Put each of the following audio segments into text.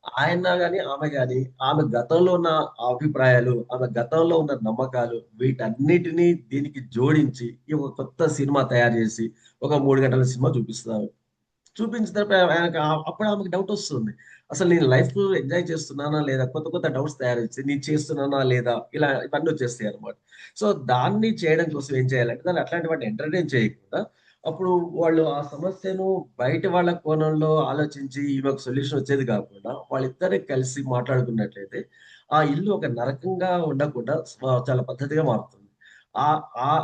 ఆయన గాని, ఆమె గాని, ఆమె గతంలో ఉన్న అభిప్రాయాలు, ఆమె గతంలో ఉన్న నమ్మకాలు వీటన్నిటిని దీనికి జోడించి ఈ ఒక కొత్త సినిమా తయారు చేసి ఒక 3 గంటల సినిమా చూపిస్తారు. చూపించిన తర్వాత ఆయనకు అప్పుడు ఆమెకు డౌట్ వస్తుంది. అసలు నేను లైఫ్ ఎంజాయ్ చేస్తున్నానా లేదా? కొత్త కొత్త డౌట్స్ తయారొచ్చి నేను చేస్తున్నానా లేదా? ఇలా ఇవన్నీ వచ్చేస్తాయి అన్నమాట. సో దాన్ని చేయడం కోసం ఏం చేయాలంటే దాన్ని అట్లాంటి వాటిని ఎంటర్‌టైన్ చేయకుండా అప్పుడు వాళ్ళు ఆ సమస్యను బయట వాళ్ళ కోణంలో ఆలోచించి ఈమెకు సొల్యూషన్ వచ్చేది కాకుండా వాళ్ళిద్దరే కలిసి మాట్లాడుకున్నట్లయితే ఆ ఇల్లు ఒక నరకంగా ఉండకుండా చాలా పద్ధతిగా మారుతుంది.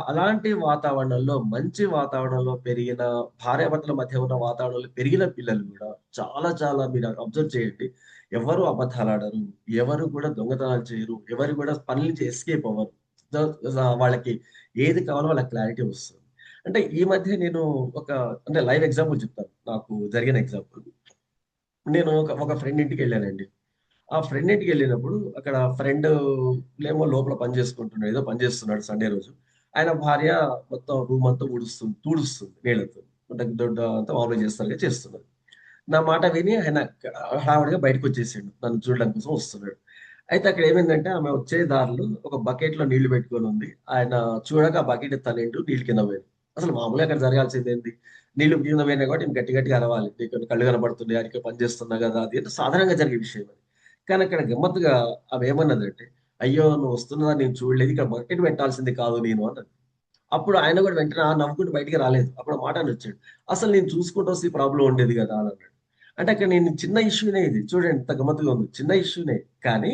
అలాంటి వాతావరణంలో మంచి వాతావరణంలో పెరిగిన భార్యాభర్తల మధ్య ఉన్న వాతావరణంలో పెరిగిన పిల్లలు గూడా చాలా చాలా మీరు అబ్జర్వ్ చేయండి. ఎవరు అబద్ధాలాడరు. ఎవరు కూడా దొంగతనాలు చేయరు. ఎవరు కూడా పని నుంచి ఎస్కేప్ అవ్వరు. ద వాళ్ళకి ఏది కావాలో వాళ్ళకి క్లారిటీ వస్తుంది. అంటే ఈ మధ్య నేను ఒక అంటే లైవ్ ఎగ్జాంపుల్ చెప్తాను. నాకు జరిగిన ఎగ్జాంపుల్. నేను ఒక ఫ్రెండ్ ఇంటికెళ్ళానండి. ఆ ఫ్రెండ్ ఇంటికెళ్ళినప్పుడు అక్కడ ఫ్రెండ్ లోపల పని చేసుకుంటున్నాడు. ఏదో పని చేస్తున్నాడు సండే రోజు. ఆయన భార్య మొత్తం రూమ్ అంతా తుడుస్తుంది నీళ్ళతో. అంటే దొడ్డ అంతా మామూలుగా చేస్తారు కదా! చేస్తున్నది. నా మాట విని ఆయన హడావిడిగా బయటకొచ్చేసిండు. నన్ను చూడడం కోసం వస్తున్నాడు. అయితే అక్కడ ఏమైందంటే ఆమె వచ్చే దారిలో ఒక బకెట్‌లో నీళ్లు పెట్టుకొనుంది. ఆయన చూడక ఆ బకెట్ తనేంటో నీళ్ళు కింద పోయినాయి. అసలు మామూలుగా అక్కడ జరగాల్సిందేంది? నీళ్ళు కింద పోయినాయి కాబట్టి ఈమె గట్టి గట్టిగా అరవాలి. నీకు కళ్ళు కనపడుతున్నాయి, అరికే పని చేస్తున్నా కదా! అది అంటే సాధారణంగా జరిగే విషయం అది. కానీ అక్కడ గమ్మత్తుగా ఆమె ఏమన్నదంటే, "అయ్యో! నువ్వు వస్తున్నదని నేను చూడలేదు. ఇక్కడ బకెట్ పెట్టాల్సింది కాదు నేను" అన్నది. అప్పుడు ఆయన కూడా వెంటనే నవ్వుకుంటూ బయటికి రాలేదు. అప్పుడు ఓ మాట అనొచ్చాడు. "అసలు నేను చూసుకుంటూ వస్తే ఈ ప్రాబ్లమ్ ఉండేది కదా!" అని అన్నాడు. అంటే అక్కడ నేను చిన్న ఇష్యూనే ఇది. చూడండి ఎంత గమ్మత్తుగా ఉందో. చిన్న ఇష్యూనే. కానీ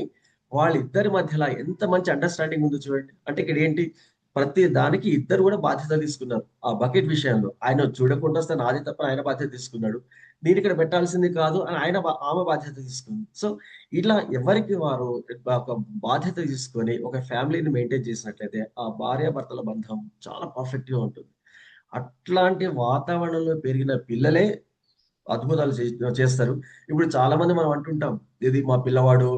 వాళ్ళిద్దరి మధ్యల ఎంత మంచి అండర్‌స్టాండింగ్ ఉందో చూడండి. అంటే ఇక్కడేంటి ప్రతి దానికి ఇద్దరు గూడా బాధ్యత తీసుకున్నారు. ఆ బకెట్ విషయంలో. ఆయన చూడకుండా వస్తే నాది తప్ప ఆయన బాధ్యత తీసుకున్నాడు. నేనిక్కడ పెట్టాల్సింది కాదు అని ఆమె బాధ్యత తీసుకుంది. సో, ఇలా ఎవరికి వారు ఒక బాధ్యత తీసుకొని ఒక ఫ్యామిలీని మెయింటైన్ చేసినట్లయితే ఆ భార్యాభర్తల బంధం చాలా పర్ఫెక్ట్‌గా ఉంటుంది. అట్లాంటి వాతావరణంలో పెరిగిన పిల్లలే అద్భుతాలు చేస్తారు. ఇప్పుడు చాలా మంది మనం అంటుంటాం. ఇది మా పిల్లవాడు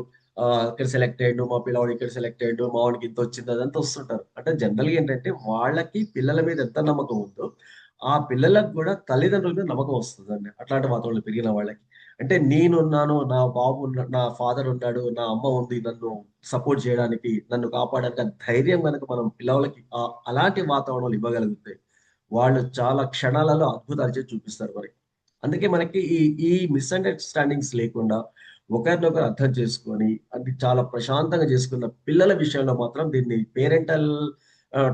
ఇక్కడ సెలెక్ట్ అయ్యిండు. మా పిల్లవాడు ఇక్కడ సెలెక్ట్ అయ్యిండు. మా వాడికి ఇంతొచ్చింది అదంతా వస్తుంటారు. అంటే జనరల్‌గా ఏంటంటే వాళ్ళకి పిల్లల మీద ఎంత నమ్మకం ఉందో, ఆ పిల్లలకు కూడా తల్లిదండ్రుల మీద నమ్మకం వస్తదండి. అట్లాంటి వాతావరణంలో పెరిగిన వాళ్ళకి. అంటే నేనున్నాను, నా ఫాదర్ ఉన్నాడు, నా అమ్మ ఉంది నన్ను సపోర్ట్ చేయడానికి, నన్ను కాపాడడానికి ఆ ధైర్యం గనక మనం పిల్లలకి అలాంటి వాతావరణంలో ఇవ్వగలిగితే, వాళ్ళు చాలా క్షణాలలో అద్భుతాలు చేసి చూపిస్తారు మరి. అందుకే మనకి ఈ మిస్‌అండర్‌స్టాండింగ్స్ లేకుండా ఒకరినొకరు అర్థం చేసుకొని, అది చాలా ప్రశాంతంగా చేసుకున్న పిల్లల విషయంలో మాత్రం దీన్ని పేరెంటల్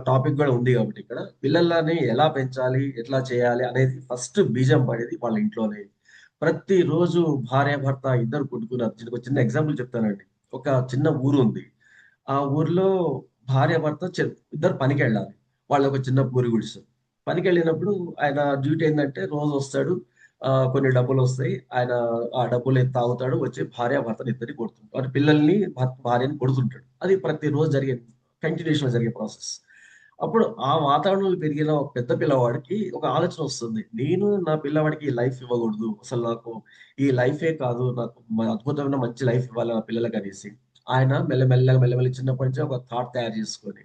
టాపిక్ గూడా ఉంది గాబట్టి ఇక్కడ. పిల్లలని ఎలా పెంచాలి? ఎట్లా చేయాలి? అనేది ఫస్ట్ బీజం పడేది వాళ్ళ ఇంట్లోనే. ప్రతిరోజు భార్యాభర్త ఇద్దరు కొట్టుకున్నారు. ఒక చిన్న ఎగ్జాంపుల్ చెప్తానండి. ఒక చిన్న ఊరుంది. ఆ ఊర్లో భార్యాభర్త ఇద్దరు పనికెళ్ళాలి. వాళ్ళదొక చిన్న పూరి గుడిసె. పనికెళ్ళినప్పుడు ఆయన డ్యూటీ ఏందంటే రోజొస్తాడు. కొన్ని డబ్బులొస్తాయి. ఆయన ఆ డబ్బులు తాగుతాడు. వచ్చి భార్యాభర్తలు ఇద్దరిని కొడుతుంటాడు. అంటే పిల్లల్ని, భార్యని కొడుతుంటాడు. అది ప్రతిరోజు జరిగే కంటిన్యూయస్‌గా జరిగే ప్రాసెస్. అప్పుడు ఆ వాతావరణంలో పెరిగిన ఒక పెద్ద పిల్లవాడికి ఒక ఆలోచన వస్తుంది. నేను నా పిల్లవాడికి ఈ లైఫ్ ఇవ్వకూడదు. అసలు నాకు ఈ లైఫే కాదు. నాకు అద్భుతమైన మంచి లైఫ్ ఇవ్వాలి నా పిల్లలకనేసి. ఆయన మెల్లమెల్లగా చిన్నప్పటి నుంచే ఒక థాట్ తయారు చేసుకొని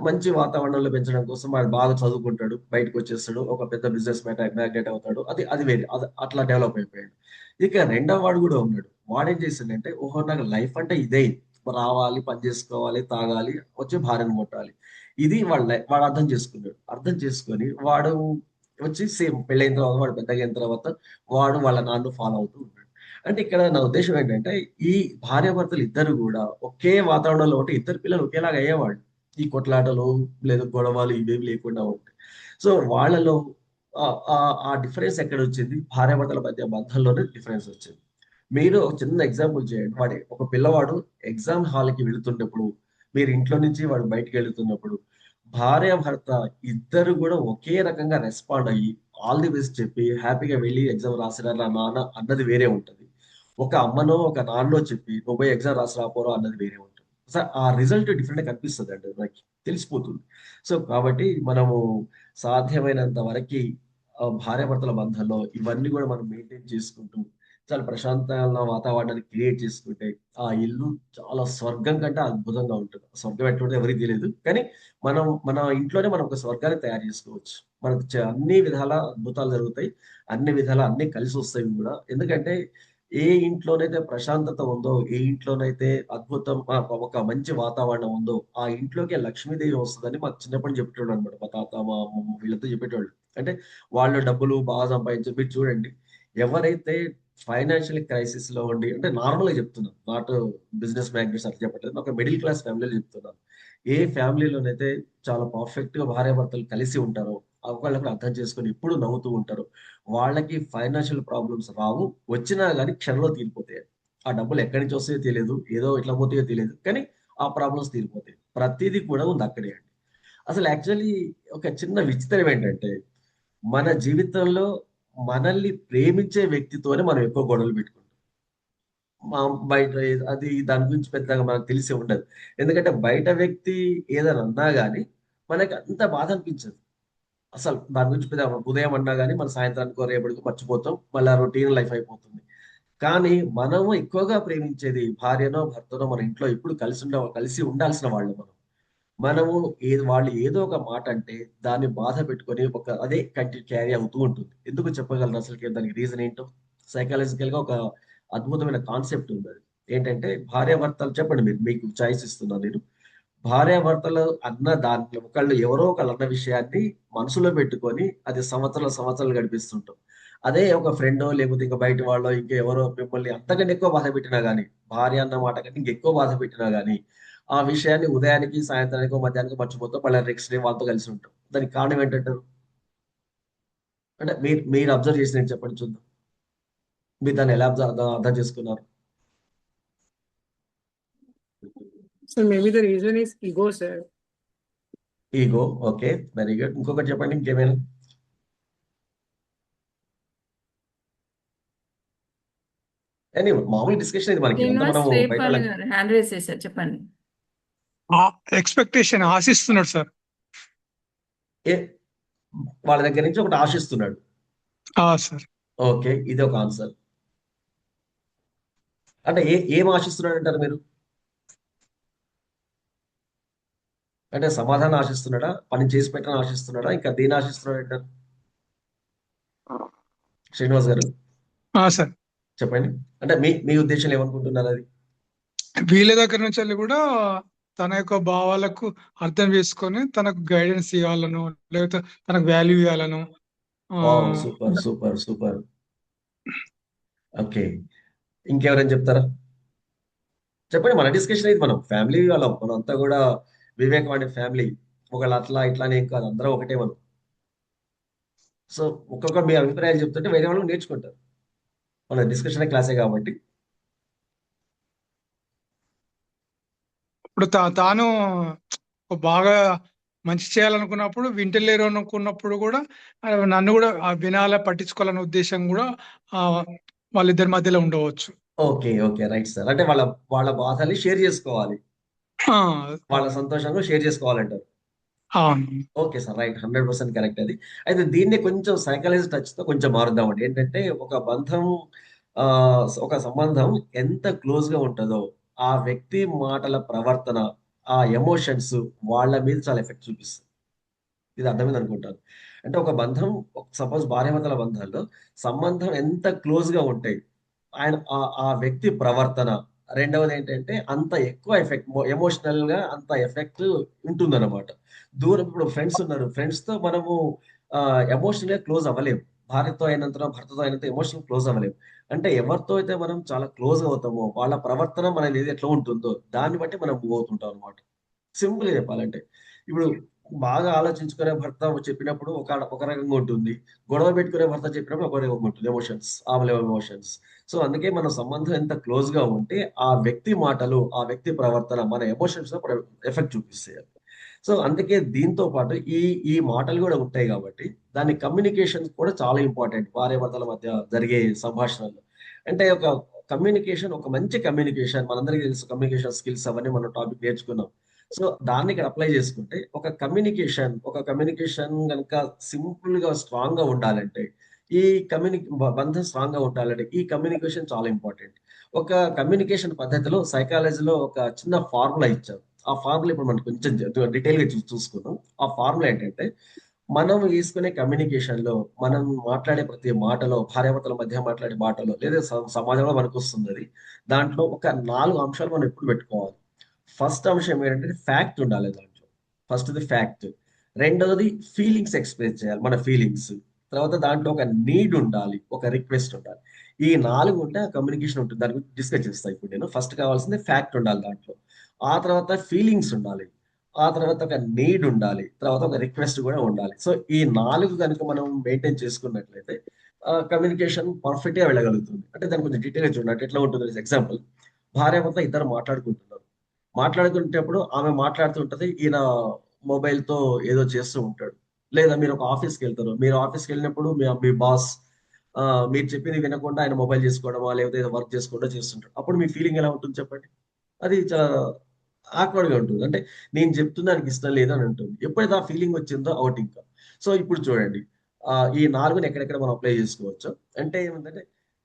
మంచి వాతావరణంలో పెంచడం కోసం వాడు బాగా చదువుకుంటాడు. బయటకొచ్చేస్తాడు. ఒక పెద్ద బిజినెస్ మ్యాగ్నెట్ అవుతాడు. అది వేరే. అట్లా డెవలప్ అయిపోయాడు. ఇక రెండో వాడు గూడా ఉన్నాడు. వాడేం చేసిండంటే, ఓహో! నాకు లైఫ్ అంటే ఇదే. రావాలి, పని చేసుకోవాలి, తాగాలి, వచ్చి భార్యను కొట్టాలి. ఇది వాడు అర్థం చేసుకున్నాడు. అర్థం చేసుకొని వాడు వచ్చి సేమ్ పెళ్ళైన తర్వాత వాడు పెద్దగయిన తర్వాత వాడు వాళ్ళ నాన్నను ఫాలో అవుతూ ఉన్నాడు. అంటే ఇక్కడ నా ఉద్దేశ్యం ఏంటంటే, ఈ భార్యాభర్తలు ఇద్దరు గూడా ఒకే వాతావరణంలో ఉంటే ఇద్దరు పిల్లలు ఒకేలాగా అయ్యేవాళ్ళు. ఈ కొట్లాటలు లేదా గొడవలు ఇవేవి లేకుండా ఉంటాయి. సో, వాళ్ళలో ఆ డిఫరెన్స్ ఎక్కడొచ్చింది? భార్యాభర్తల మధ్య బంధంలోనే డిఫరెన్స్ వచ్చింది. మీరు ఒక చిన్న ఎగ్జాంపుల్ చేయండి. ఒక పిల్లవాడు ఎగ్జామ్ హాల్‌కి వెళుతున్నప్పుడు, మీరు ఇంట్లో నుంచి వాడు బయటికెళ్తున్నప్పుడు, భార్యాభర్త ఇద్దరు గూడా ఒకే రకంగా రెస్పాండ్ అయ్యి, ఆల్ ది బెస్ట్ చెప్పి, హ్యాపీగా వెళ్లి ఎగ్జామ్ రాసిరా నాన్న అన్నది వేరే ఉంటది. ఒక అమ్మనో, ఒక నాన్నో చెప్పి, "నువ్వు పోయి ఎగ్జామ్ రాసి రా పోరా" అన్నది వేరే ఉంటది. ఆ రిజల్ట్ డిఫరెంట్‌గా కనిపిస్తదండి మనకి. తెలిసిపోతుంది. సో, కాబట్టి మనము సాధ్యమైనంత వరకి భార్యాభర్తల బంధంలో ఇవన్నీ గూడా మనం మెయింటైన్ చేసుకుంటూ, చాలా ప్రశాంతమైన వాతావరణాన్ని క్రియేట్ చేసుకుంటే, ఆ ఇల్లు చాలా స్వర్గం కంటే అద్భుతంగా ఉంటుంది. స్వర్గం ఎట్లుంటదో ఎవరికీ తెలీదు. కానీ మన ఇంట్లోనే మనం ఒక స్వర్గాన్ని తయారు చేసుకోవచ్చు. మనకు అన్ని విధాల అద్భుతాలు జరుగుతాయి. అన్ని విధాల అన్నీ కలిసొస్తాయి గూడా. ఎందుకంటే ఏ ఇంట్లోనైతే ప్రశాంతత ఉందో, ఏ ఇంట్లోనైతే అద్భుతం ఒక మంచి వాతావరణం ఉందో, ఆ ఇంట్లోకి లక్ష్మీదేవి వస్తదని మాకు చిన్నప్పటి నుంచి చెప్పేటోళ్ళనమాట. మా తాత, మా అమ్మమ్మ వీళ్ళంతా చెప్పేటోళ్ళు. అంటే వాళ్ళు డబ్బులు బాగా సంపాదించారు. మీరు చూడండి, ఎవరైతే ఫైనాన్షియల్ క్రైసిస్‌లో ఉండి, అంటే నార్మల్‌గా చెప్తున్నాను. నాట్ బిజినెస్ మ్యాగ్నెట్స్ అట్లా చెప్పట్లేదు. ఒక మిడిల్ క్లాస్ ఫ్యామిలీలో చెప్తున్నాను. ఏ ఫ్యామిలీలోనైతే చాలా పర్ఫెక్ట్‌గా భార్యాభర్తలు కలిసి ఉంటారో, ఒకళ్ళొకళ్ళు అర్థం చేసుకొని ఎప్పుడు నవ్వుతూ ఉంటారో, వాళ్ళకి ఫైనాన్షియల్ ప్రాబ్లమ్స్ రావు. వచ్చినా గానీ క్షణంలో తీరిపోతాయి. ఆ డబ్బులు ఎక్కడి నుంచి వస్తాయో తెలియదు. ఏదో ఎట్లా పోతాయో తెలియదు. కానీ ఆ ప్రాబ్లమ్స్ తీరిపోతాయి. ప్రతీదీ కూడా ఉంది అక్కడే అండి. అసలు యాక్చువల్లీ ఒక చిన్న విచిత్రం ఏంటంటే, మన జీవితంలో మనల్ని ప్రేమించే వ్యక్తితోనే మనం ఎక్కువ గొడవలు పెట్టుకుంటాం. మా బయట అది దాని గురించి పెద్దగా మనకు తెలిసి ఉండదు. ఎందుకంటే బయట వ్యక్తి ఏదైనా అన్నా గాని మనకి అంత బాధ అనిపించదు. అసలు దాని గురించి పెద్ద ఉదయం అన్నా గాని మన సాయంత్రానికో, రేపటికో మర్చిపోతాం. మళ్ళా రొటీన్ లైఫ్ అయిపోతుంది. కానీ మనము ఎక్కువగా ప్రేమించేది భార్యనో, భర్తనో మన ఇంట్లో ఎప్పుడు కలిసి ఉండాల్సిన వాళ్ళు మనం. మనము వాళ్ళు ఏదో ఒక మాట అంటే దాన్ని బాధ పెట్టుకొని అదే క్యారీ అవుతూ ఉంటుంది. ఎందుకో చెప్పగలరా అసలుకి దానికి రీజన్ ఏంటో? సైకాలజికల్‌గా ఒక అద్భుతమైన కాన్సెప్ట్ ఉందది. ఏంటంటే భార్యాభర్తలు చెప్పండి మీరు. మీకు చాయిస్ ఇస్తున్నాను నేను. భార్యాభర్తలు అన్న దాంట్లో ఎవరో ఒకళ్ళు అన్న విషయాన్ని మనసులో పెట్టుకొని అది సంవత్సరాలు గడిపిస్తుంటాం. అదే ఒక ఫ్రెండో లేకపోతే ఇంక బయట వాళ్ళో ఎవరో మిమ్మల్ని అంతకంటే ఎక్కువ బాధ పెట్టినా గాని, భార్య అన్న మాట కంటే ఇంకెక్కువ బాధ పెట్టినా గాని, ఆ విషయాన్ని ఉదయానికి, సాయంత్రానికో, మధ్యాహ్నానికో మర్చిపోతాం. మళ్ళా నెక్స్ట్ డే వాళ్ళతో కలిసి ఉంటాం. దానికి కారణం ఏంటంటారు? అంటే మీరు మీరు అబ్జర్వ్ చేసినట్టు చెప్పండి చూద్దాం. మీరు దాన్ని ఎలా అర్థం చేసుకున్నారు? So maybe the reason is ego, sir. Ego. Okay. Very good. ఇంకొకటి చెప్పండి ఇంకేమైనా? మామూలు డిస్కషన్ ఇది మనకి. ఇదంతా శ్రీనివాస్ మనము బయట రేపాల్ వాళ్ళకి గారు హ్యాండ్ రైజ్ చేశారు, చెప్పండి. Expectation ఆశిస్తున్నాడు sir. ఏ వాళ్ళ దగ్గర నుంచి ఒకటి ఆశిస్తున్నాడు. సార్. ఓకే. ఇది ఒక ఆన్సర్. అంటే ఏం ఆశిస్తున్నాడంటారు మీరు? అంటే సమాధానం ఆశిస్తున్నాడా? పని చేసి పెట్టని ఆశిస్తున్నాడా? ఇంకా దేన్ని ఆశిస్తున్నాడంటారు? శ్రీనివాస్ గారు సార్, చెప్పండి. అంటే మీ మీ ఉద్దేశంలో ఏమనుకుంటున్నారు అది? వీళ్ళ దగ్గర నుంచి వెళ్ళి కూడా తన యొక్క భావాలకు అర్థం చేసుకొని తనకు గైడెన్స్ ఇవ్వాలను, లేకపోతే తనకు వాల్యూ ఇవ్వాలను. Wow! Super. Super. Super. Okay. ఇంకెవరైనా చెప్తారా? చెప్పండి. మన డిస్కషన్ ఇది మనం. ఫ్యామిలీ వాళ్ళం. మనంతా గూడా వివేకవాణి ఫ్యామిలీ. ఒకళ్ళు అట్లా, ఇట్లా అని ఏం కాదు. అందరం ఒకటే మనం. సో, ఒక్కొక్కరు మీ అభిప్రాయాలు చెప్తుంటే వేరే వాళ్ళు నేర్చుకుంటారు. మన డిస్కషనే క్లాసే కాబట్టి. ఇప్పుడు తాను బాగా మంచి చేయాలనుకున్నప్పుడు వింటలేరు అనుకున్నప్పుడు కూడా నన్ను కూడా వినాల పట్టించుకోవాలనే ఉద్దేశం కూడా ఆ, వాళ్ళిద్దరి మధ్యలో ఉండవచ్చు. ఓకే. ఓకే. Right sir. అంటే వాళ్ళ వాళ్ళ బాధల్ని షేర్ జేసుకోవాలి. ఆ, వాళ్ళ సంతోషంగా షేర్ చేసుకోవాలంటారు. అవును ఓకే సార్. రైట్. 100% కరెక్ట్ అది. అయితే దీన్ని కొంచెం సైకాలజీ టచ్‌తో కొంచెం మారుద్దామండి. ఏంటంటే ఒక బంధం ఒక సంబంధం ఎంత క్లోజ్‌గా ఉంటదో, ఆ వ్యక్తి మాటల ప్రవర్తన, ఆ ఎమోషన్స్ వాళ్ళ మీద చాలా ఎఫెక్ట్ చూపిస్తది. ఇది అర్థమైందనుకుంటాను. అంటే ఒక బంధం సపోజ్ భార్యాభర్తల బంధాల్లో సంబంధం ఎంత క్లోజ్‌గా ఉంటాయి. ఆ వ్యక్తి ప్రవర్తన, రెండవదేంటంటే అంత ఎక్కువ ఎఫెక్ట్ ఎమోషనల్‌గా అంత ఎఫెక్ట్ ఉంటుందన్నమాట. దూరం ఇప్పుడు ఫ్రెండ్స్ ఉన్నారు. ఫ్రెండ్స్‌తో మనము ఎమోషనల్‌గా క్లోజ్ అవ్వలేము. భార్యతో అయినంతనో, భర్తతో అయినంత ఎమోషనల్ క్లోజ్ అవ్వలేము. అంటే ఎవరితో అయితే మనం చాలా క్లోజ్ అవుతామో, వాళ్ళ ప్రవర్తన మన మీద ఎట్లా ఉంటుందో, దాన్ని బట్టి మనం మూవ్ అవుతుంటాం అన్నమాట. సింపుల్‌గా చెప్పాలంటే. ఇప్పుడు బాగా ఆలోచించుకునే భర్త చెప్పినప్పుడు ఒక రకంగా ఉంటుంది. గొడవ పెట్టుకునే భర్త చెప్పినప్పుడు ఒక రకంగా ఉంటుంది ఎమోషన్స్. ఆమెల ఎమోషన్స్. సో, అందుకే మన సంబంధం ఎంత క్లోజ్‌గా ఉంటే, ఆ వ్యక్తి మాటలు, ఆ వ్యక్తి ప్రవర్తన మన ఎమోషన్స్‌లో ఎఫెక్ట్ చూపిస్తాయి. సో, అందుకే దీంతో పాటు ఈ మాటలు గూడా ఉంటాయి గాబట్టి, దాని కమ్యూనికేషన్ కూడా చాలా ఇంపార్టెంట్. భార్యాభర్తల మధ్య జరిగే సంభాషణలు. అంటే ఒక మంచి కమ్యూనికేషన్ మనందరికీ తెలుసు కమ్యూనికేషన్ స్కిల్స్ అవన్నీ మనం టాపిక్ నేర్చుకున్నాం. సో, దాన్ని ఇక్కడ అప్లై చేసుకుంటే ఒక కమ్యూనికేషన్ గనక సింపుల్‌గా, స్ట్రాంగ్‌గా ఉండాలంటే, ఈ బంధం స్ట్రాంగ్‌గా ఉండాలంటే ఈ కమ్యూనికేషన్ చాలా ఇంపార్టెంట్. ఒక కమ్యూనికేషన్ పద్ధతిలో సైకాలజీలో ఒక చిన్న ఫార్ములా ఇచ్చారు. ఆ ఫార్ములా ఇప్పుడు మనం కొంచెం డీటెయిల్‌గా చూసుకుందాం. ఆ ఫార్ములా ఏంటంటే మనం వేసుకునే కమ్యూనికేషన్ లో, మనం మాట్లాడే ప్రతి మాటలో, భార్యాభర్తల మధ్య మాట్లాడే మాటలో, లేదా సమాజంలో మనకు వస్తుంది అది. దాంట్లో ఒక 4 అంశాలు మనం ఎప్పుడు పెట్టుకోవాలి. ఫస్ట్ అంశం ఏంటంటే ఫ్యాక్ట్ ఉండాలి దాంట్లో. ఫస్ట్‌ది ఫ్యాక్ట్. రెండోది ఫీలింగ్స్ ఎక్స్‌ప్రెస్ చేయాలి. మన ఫీలింగ్స్. తర్వాత దాంట్లో ఒక నీడ్ ఉండాలి. ఒక రిక్వెస్ట్ ఉండాలి. ఈ 4 ఉంటే ఆ కమ్యూనికేషన్ ఉంటుంది. దాని గురించి డిస్కస్ చేస్తా ఇప్పుడు నేను. ఫస్ట్ కావాల్సింది ఫ్యాక్ట్ ఉండాలి దాంట్లో. ఆ తర్వాత ఫీలింగ్స్ ఉండాలి. ఆ తర్వాత ఒక నీడ్ ఉండాలి. తర్వాత ఒక రిక్వెస్ట్ కూడా ఉండాలి. సో, ఈ 4 గనుక మనం మెయింటైన్ చేసుకున్నట్లయితే కమ్యూనికేషన్ పర్ఫెక్ట్‌గా వెళ్ళగలుగుతుంది. అంటే దాన్ని కొంచెం డీటెయిల్‌గా చూడండి. అంటే ఎట్లా ఉంటుంది ఎగ్జాంపుల్, భార్యాభర్త ఇద్దరు మాట్లాడుకుంటున్నారు. మాట్లాడుకునేటప్పుడు ఆమె మాట్లాడుతూ ఉంటది. ఈయన మొబైల్‌తో ఏదో చేస్తూ ఉంటాడు. లేదా మీరు ఒక ఆఫీస్‌కెళ్తారు. మీరు ఆఫీస్‌కెళ్ళినప్పుడు మీ మీ బాస్ మీరు చెప్పింది వినకుండా ఆయన మొబైల్ చేసుకోవడమా, లేకపోతే ఏదో వర్క్ చేసుకోవడమో చేస్తుంటాడు. అప్పుడు మీ ఫీలింగ్ ఎలా ఉంటుంది చెప్పండి? అది చాలా ఆక్వర్డ్‌గా ఉంటుంది. అంటే నేను చెప్తున్నా ఆయనకి ఇష్టం లేదు అని ఉంటుంది. ఎప్పుడైతే ఆ ఫీలింగ్ వచ్చిందో ఔట్ ఇంకా. సో, ఇప్పుడు చూడండి. ఈ 4ని ఎక్కడెక్కడ మనం అప్లై చేసుకోవచ్చో, అంటే ఏముందంటే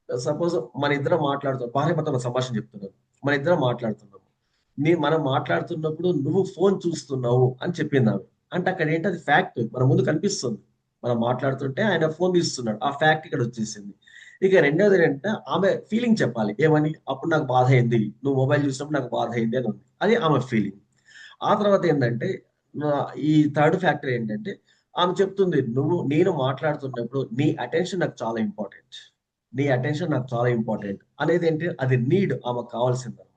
సపోజ్ మన ఇద్దరం మాట్లాడుతున్నాం. భార్యాభర్తల సంభాషణ చెప్తున్నాను. మన ఇద్దరం మాట్లాడుతున్నాము. మనం మాట్లాడుతున్నప్పుడు నువ్వు ఫోన్ చూస్తున్నావు అని చెప్పిందామె. అంటే అక్కడ ఏంటి అది ఫ్యాక్ట్. మన ముందు కనిపిస్తుంది. మనం మాట్లాడుతుంటే ఆయన ఫోన్ తీస్తున్నాడు. ఆ ఫ్యాక్ట్ ఇక్కడ వచ్చేసింది. ఇక రెండోది ఏంటంటే ఆమె ఫీలింగ్ చెప్పాలి. ఏమని? అప్పుడు నాకు బాధయింది. నువ్వు మొబైల్ చూసినప్పుడు నాకు బాధయింది అని ఉంది. అది ఆమె ఫీలింగ్. ఆ తర్వాత ఏందంటే ఈ థర్డ్ ఫ్యాక్టర్ ఏంటంటే ఆమె చెప్తుంది, నేను మాట్లాడుతున్నప్పుడు నీ అటెన్షన్ నాకు చాలా ఇంపార్టెంట్. నీ అటెన్షన్ నాకు చాలా ఇంపార్టెంట్ అనేది ఏంటి? అది నీడ్ ఆమెకు కావాల్సిందనమాట.